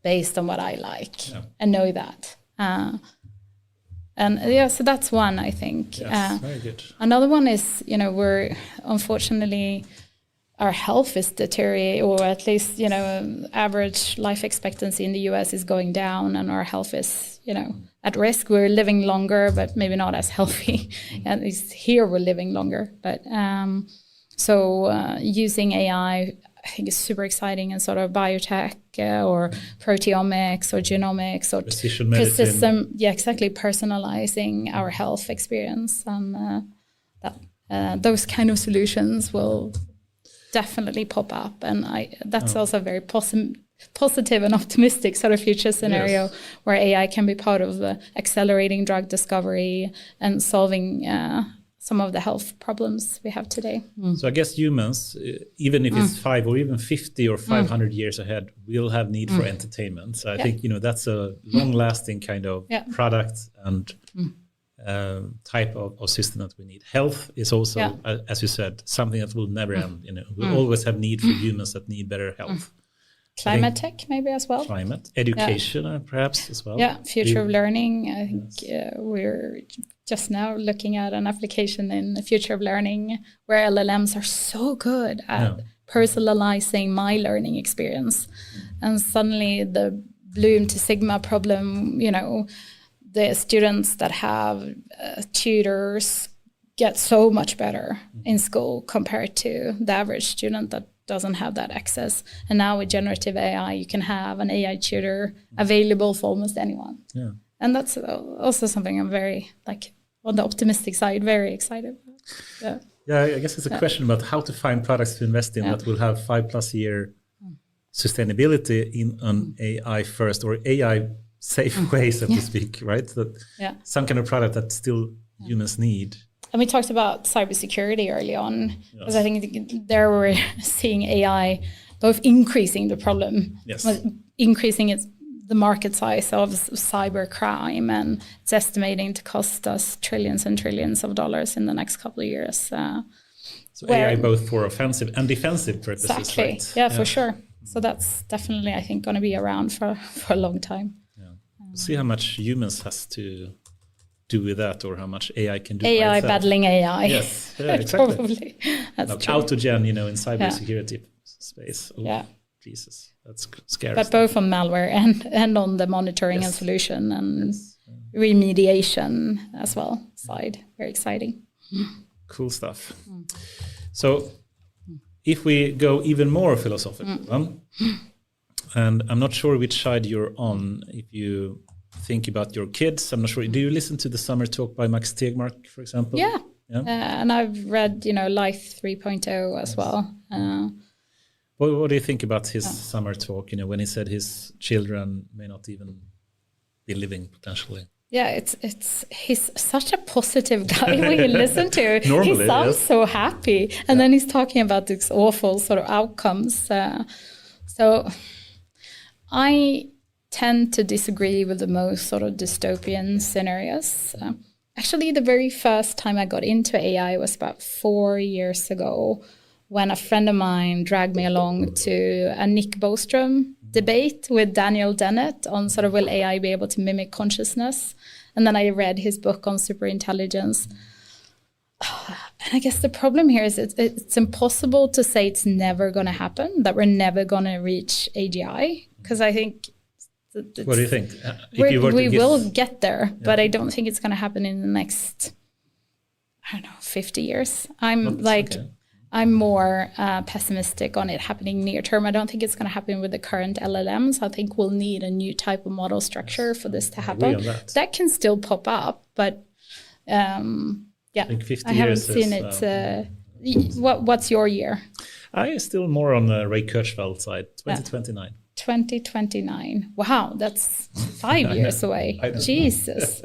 based on what I like and know that. So that's one, I think. Yes, very good. Another one is, we're unfortunately, our health is deteriorating, or at least, average life expectancy in the US is going down, and our health is, at risk. We're living longer, but maybe not as healthy. At least here we're living longer. But using AI, I think is super exciting in sort of biotech or proteomics or genomics or precision medicine. Personalizing our health experience, and those kind of solutions will definitely pop up, and that's also a very positive and optimistic sort of future scenario where AI can be part of accelerating drug discovery and solving some of the health problems we have today. So I guess humans, even if it's 5 or even 50 or 500 years ahead, will have need for entertainment. So I think, that's a long-lasting kind of product and type of system that we need. Health is also, as you said, something that will never end. We'll always have need for humans that need better health. Climate tech maybe as well. Climate, education perhaps as well. Yeah, future of learning. I think we're just now looking at an application in the future of learning where LLMs are so good at personalizing my learning experience. And suddenly the Bloom to Sigma problem, the students that have tutors get so much better in school compared to the average student that doesn't have that access. And now with generative AI, you can have an AI tutor available for almost anyone. Yeah. And that's also something I'm very, on the optimistic side, very excited about. Yeah, I guess it's a question about how to find products to invest in that will have 5+ year sustainability in an AI first or AI safe way, so to speak, right? Some kind of product that still humans need. And we talked about cybersecurity early on, because I think there we're seeing AI both increasing the problem, increasing the market size of cyber crime, and it's estimating to cost us trillions and trillions of dollars in the next couple of years. So AI both for offensive and defensive purposes, exactly. Right? Yeah, for sure. So that's definitely, I think, going to be around for a long time. We'll see how much humans has to do with that, or how much AI can do. AI battling AI. Yes, exactly. Probably. That's true. Autogen, in cybersecurity space. Oh, Jesus, that's scary. But both on malware and on the monitoring and solution and remediation as well side. Very exciting. Cool stuff. So if we go even more philosophical, and I'm not sure which side you're on, if you think about your kids, I'm not sure. Do you listen to the summer talk by Max Tegmark, for example? Yeah. And I've read, Life 3.0 as well. What do you think about his summer talk, when he said his children may not even be living potentially? Yeah, he's such a positive guy when you listen to. Normally, he sounds so happy. And then he's talking about these awful sort of outcomes. So I tend to disagree with the most sort of dystopian scenarios. Actually, the very first time I got into AI was about 4 years ago, when a friend of mine dragged me along to a Nick Bostrom debate with Daniel Dennett on sort of will AI be able to mimic consciousness? And then I read his book on superintelligence. And I guess the problem here is it's impossible to say it's never going to happen, that we're never going to reach AGI, because I think... What do you think? We will get there, but I don't think it's going to happen in the next, 50 years. I'm more pessimistic on it happening near term. I don't think it's going to happen with the current LLMs. I think we'll need a new type of model structure for this to happen. That can still pop up, but I think 50 haven't seen it. What's your year? I still more on the Ray Kurzweil side, 2029. 2029. Wow, that's 5 years away. Jesus.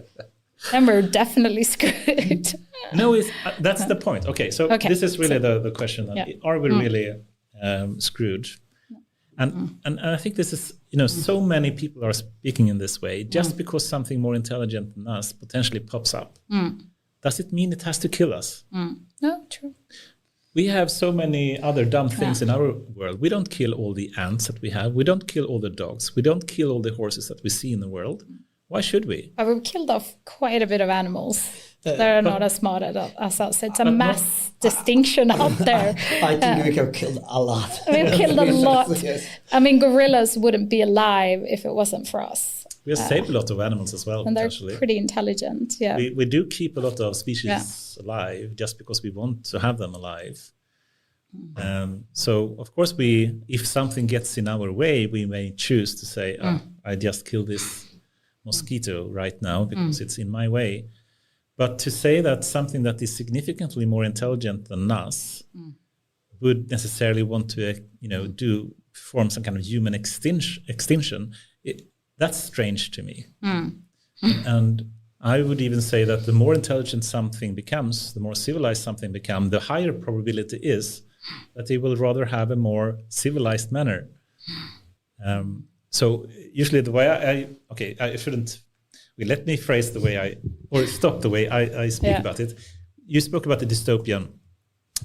Then we're definitely screwed. No, that's the point. Okay, so this is really the question. Are we really screwed? And I think this is, so many people are speaking in this way. Just because something more intelligent than us potentially pops up, does it mean it has to kill us? No, true. We have so many other dumb things in our world. We don't kill all the ants that we have. We don't kill all the dogs. We don't kill all the horses that we see in the world. Why should we? We've killed off quite a bit of animals that are not as smart as us. It's a mass distinction out there. I think we have killed a lot. We've killed a lot. Yes. I mean, gorillas wouldn't be alive if it wasn't for us. We have saved a lot of animals as well. And they're pretty intelligent, We do keep a lot of species alive just because we want to have them alive. So, of course, if something gets in our way, we may choose to say, I just killed this mosquito right now because it's in my way. But to say that something that is significantly more intelligent than us would necessarily want to, perform some kind of human extinction, that's strange to me. And I would even say that the more intelligent something becomes, the more civilized something becomes, the higher probability is that they will rather have a more civilized manner. So usually the way let me phrase the way stop the way I speak about it. You spoke about the dystopian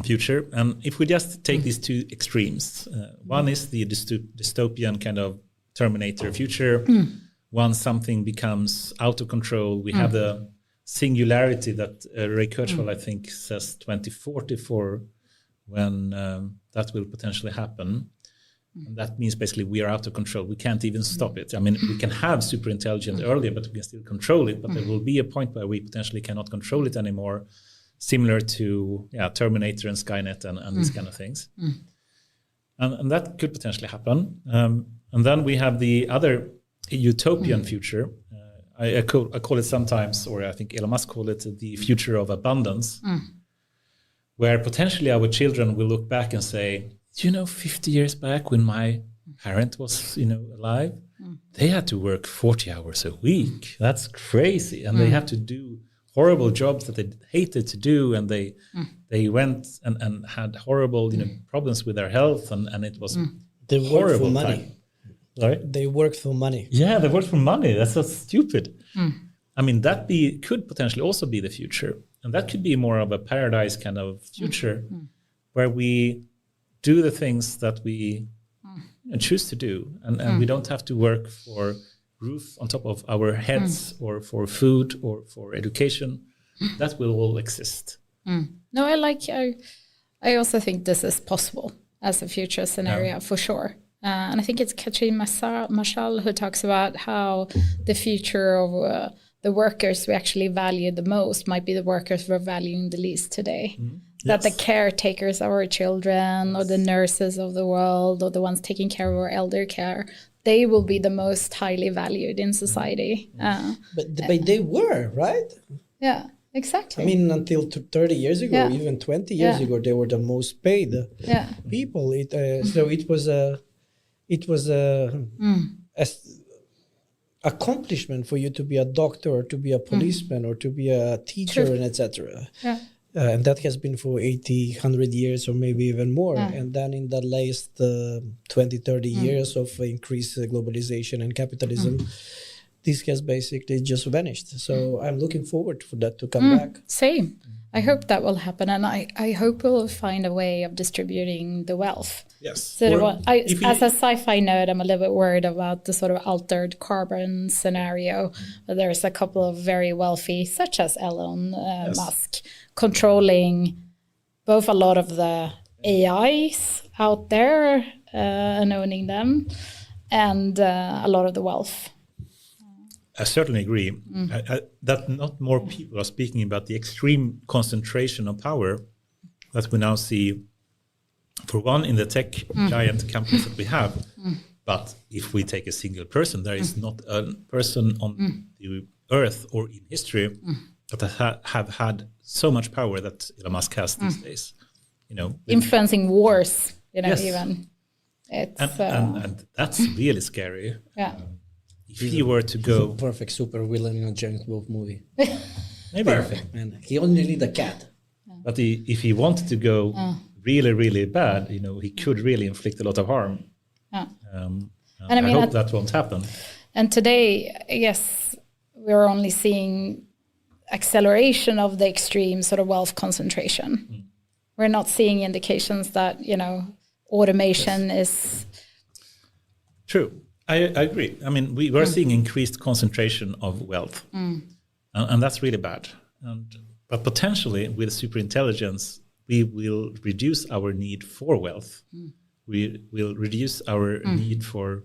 future. And if we just take these two extremes, one is the dystopian kind of Terminator future. Once something becomes out of control, we have the singularity that Ray Kurzweil, I think, says 2040 for when that will potentially happen. And that means basically we are out of control. We can't even stop it. I mean, we can have super intelligence earlier, but we can still control it. But there will be a point where we potentially cannot control it anymore, similar to Terminator and Skynet and these kind of things. And that could potentially happen. And then we have the other utopian future. I call it sometimes, or I think Elon Musk called it the future of abundance, where potentially our children will look back and say, 50 years back when my parent was, alive, they had to work 40 hours a week. That's crazy. And they had to do horrible jobs that they hated to do. And they went and had horrible, problems with their health. And it was they worked for money. Time. Sorry? They worked for money. Yeah, they worked for money. That's so stupid. I mean, that could potentially also be the future. And that could be more of a paradise kind of future where we do the things that we choose to do. And we don't have to work for roof on top of our heads or for food or for education. That will all exist. No, I also think this is possible as a future scenario for sure. And I think it's Catherine Marshall who talks about how the future of the workers we actually value the most might be the workers we're valuing the least today. That the caretakers of our children or the nurses of the world or the ones taking care of our elder care, they will be the most highly valued in society. But they were, right? Yeah, exactly. I mean, until 30 years ago, even 20 years ago, they were the most paid people. So it was a accomplishment for you to be a doctor or to be a policeman or to be a teacher and etc. And that has been for 80, 100 years or maybe even more. And then in the last 20, 30 years of increased globalization and capitalism, this has basically just vanished. So I'm looking forward for that to come back. Same. I hope that will happen, and I hope we'll find a way of distributing the wealth. Yes. So as a sci-fi nerd, I'm a little bit worried about the sort of altered carbon scenario. There's a couple of very wealthy, such as Elon Musk, controlling both a lot of the AIs out there and owning them, and a lot of the wealth. I certainly agree that not more people are speaking about the extreme concentration of power that we now see, for one, in the tech giant companies that we have. But if we take a single person, there is not a person on the earth or in history that have had so much power that Elon Musk has these days. Influencing wars, yes. even. It's, and that's really scary. Yeah. If he were to go... Perfect super villain in a James Bond movie. Maybe. Perfect, man. He only need a cat. But if he wanted to go really, really bad, he could really inflict a lot of harm. And I hope that won't happen. And today, I guess, we're only seeing acceleration of the extreme sort of wealth concentration. We're not seeing indications that, automation is... True. I agree. I mean, we were seeing increased concentration of wealth, and that's really bad. But potentially, with superintelligence, we will reduce our need for wealth. We will reduce our need for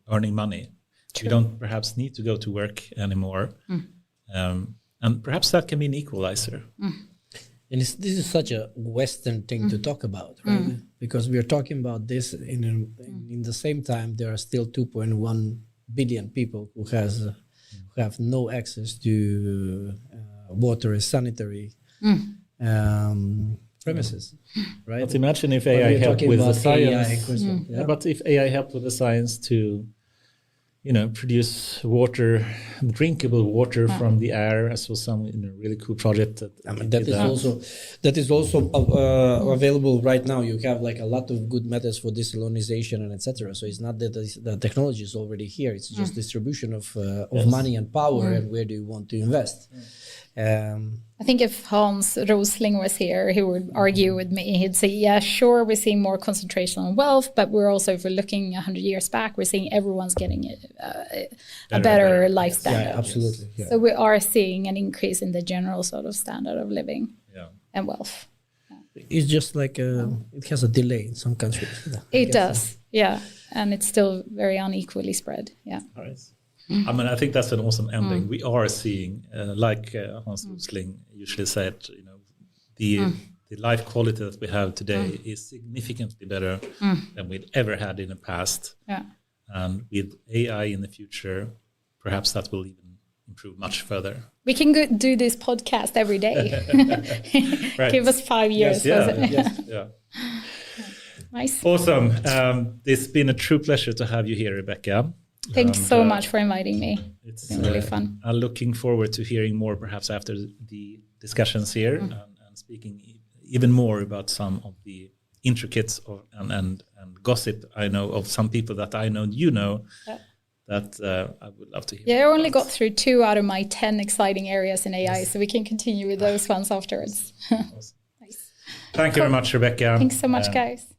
earning money. True. We don't perhaps need to go to work anymore, and perhaps that can be an equalizer. And this is such a Western thing to talk about, right? Because we are talking about this in the same time, there are still 2.1 billion people who have no access to water and sanitary premises, right? But imagine if AI helped with the science. But if AI helped with the science to produce water, drinkable water from the air. I saw some really cool project that is also available right now. You have like a lot of good methods for desalinization and etc. So it's not that the technology is already here. It's just distribution of money and power and where do you want to invest. I think if Hans Rosling was here, he would argue with me. He'd say, yeah, sure, we're seeing more concentration on wealth, but we're also, if we're looking 100 years back, we're seeing everyone's getting a better life standard. Yeah, absolutely. Yeah. So we are seeing an increase in the general sort of standard of living and wealth. It's just like it has a delay in some countries. It does, yeah. And it's still very unequally spread, yeah. All right. I mean, I think that's an awesome ending. We are seeing, like Hans Rosling usually said, the life quality that we have today is significantly better than we'd ever had in the past. Yeah. And with AI in the future, perhaps that will even improve much further. We can do this podcast every day. Right. Give us 5 years. Yes, Nice. Awesome. It's been a true pleasure to have you here, Rebecka. Thanks so much for inviting me. It's been really fun. I'm looking forward to hearing more, perhaps after the discussions here, and speaking even more about some of the intricates and gossip I know of some people that I know that I would love to hear. Yeah, I only got through 2 out of my 10 exciting areas in AI, so we can continue with those ones afterwards. Awesome. Nice. Thank you very much, Rebecka. Thanks so much, guys.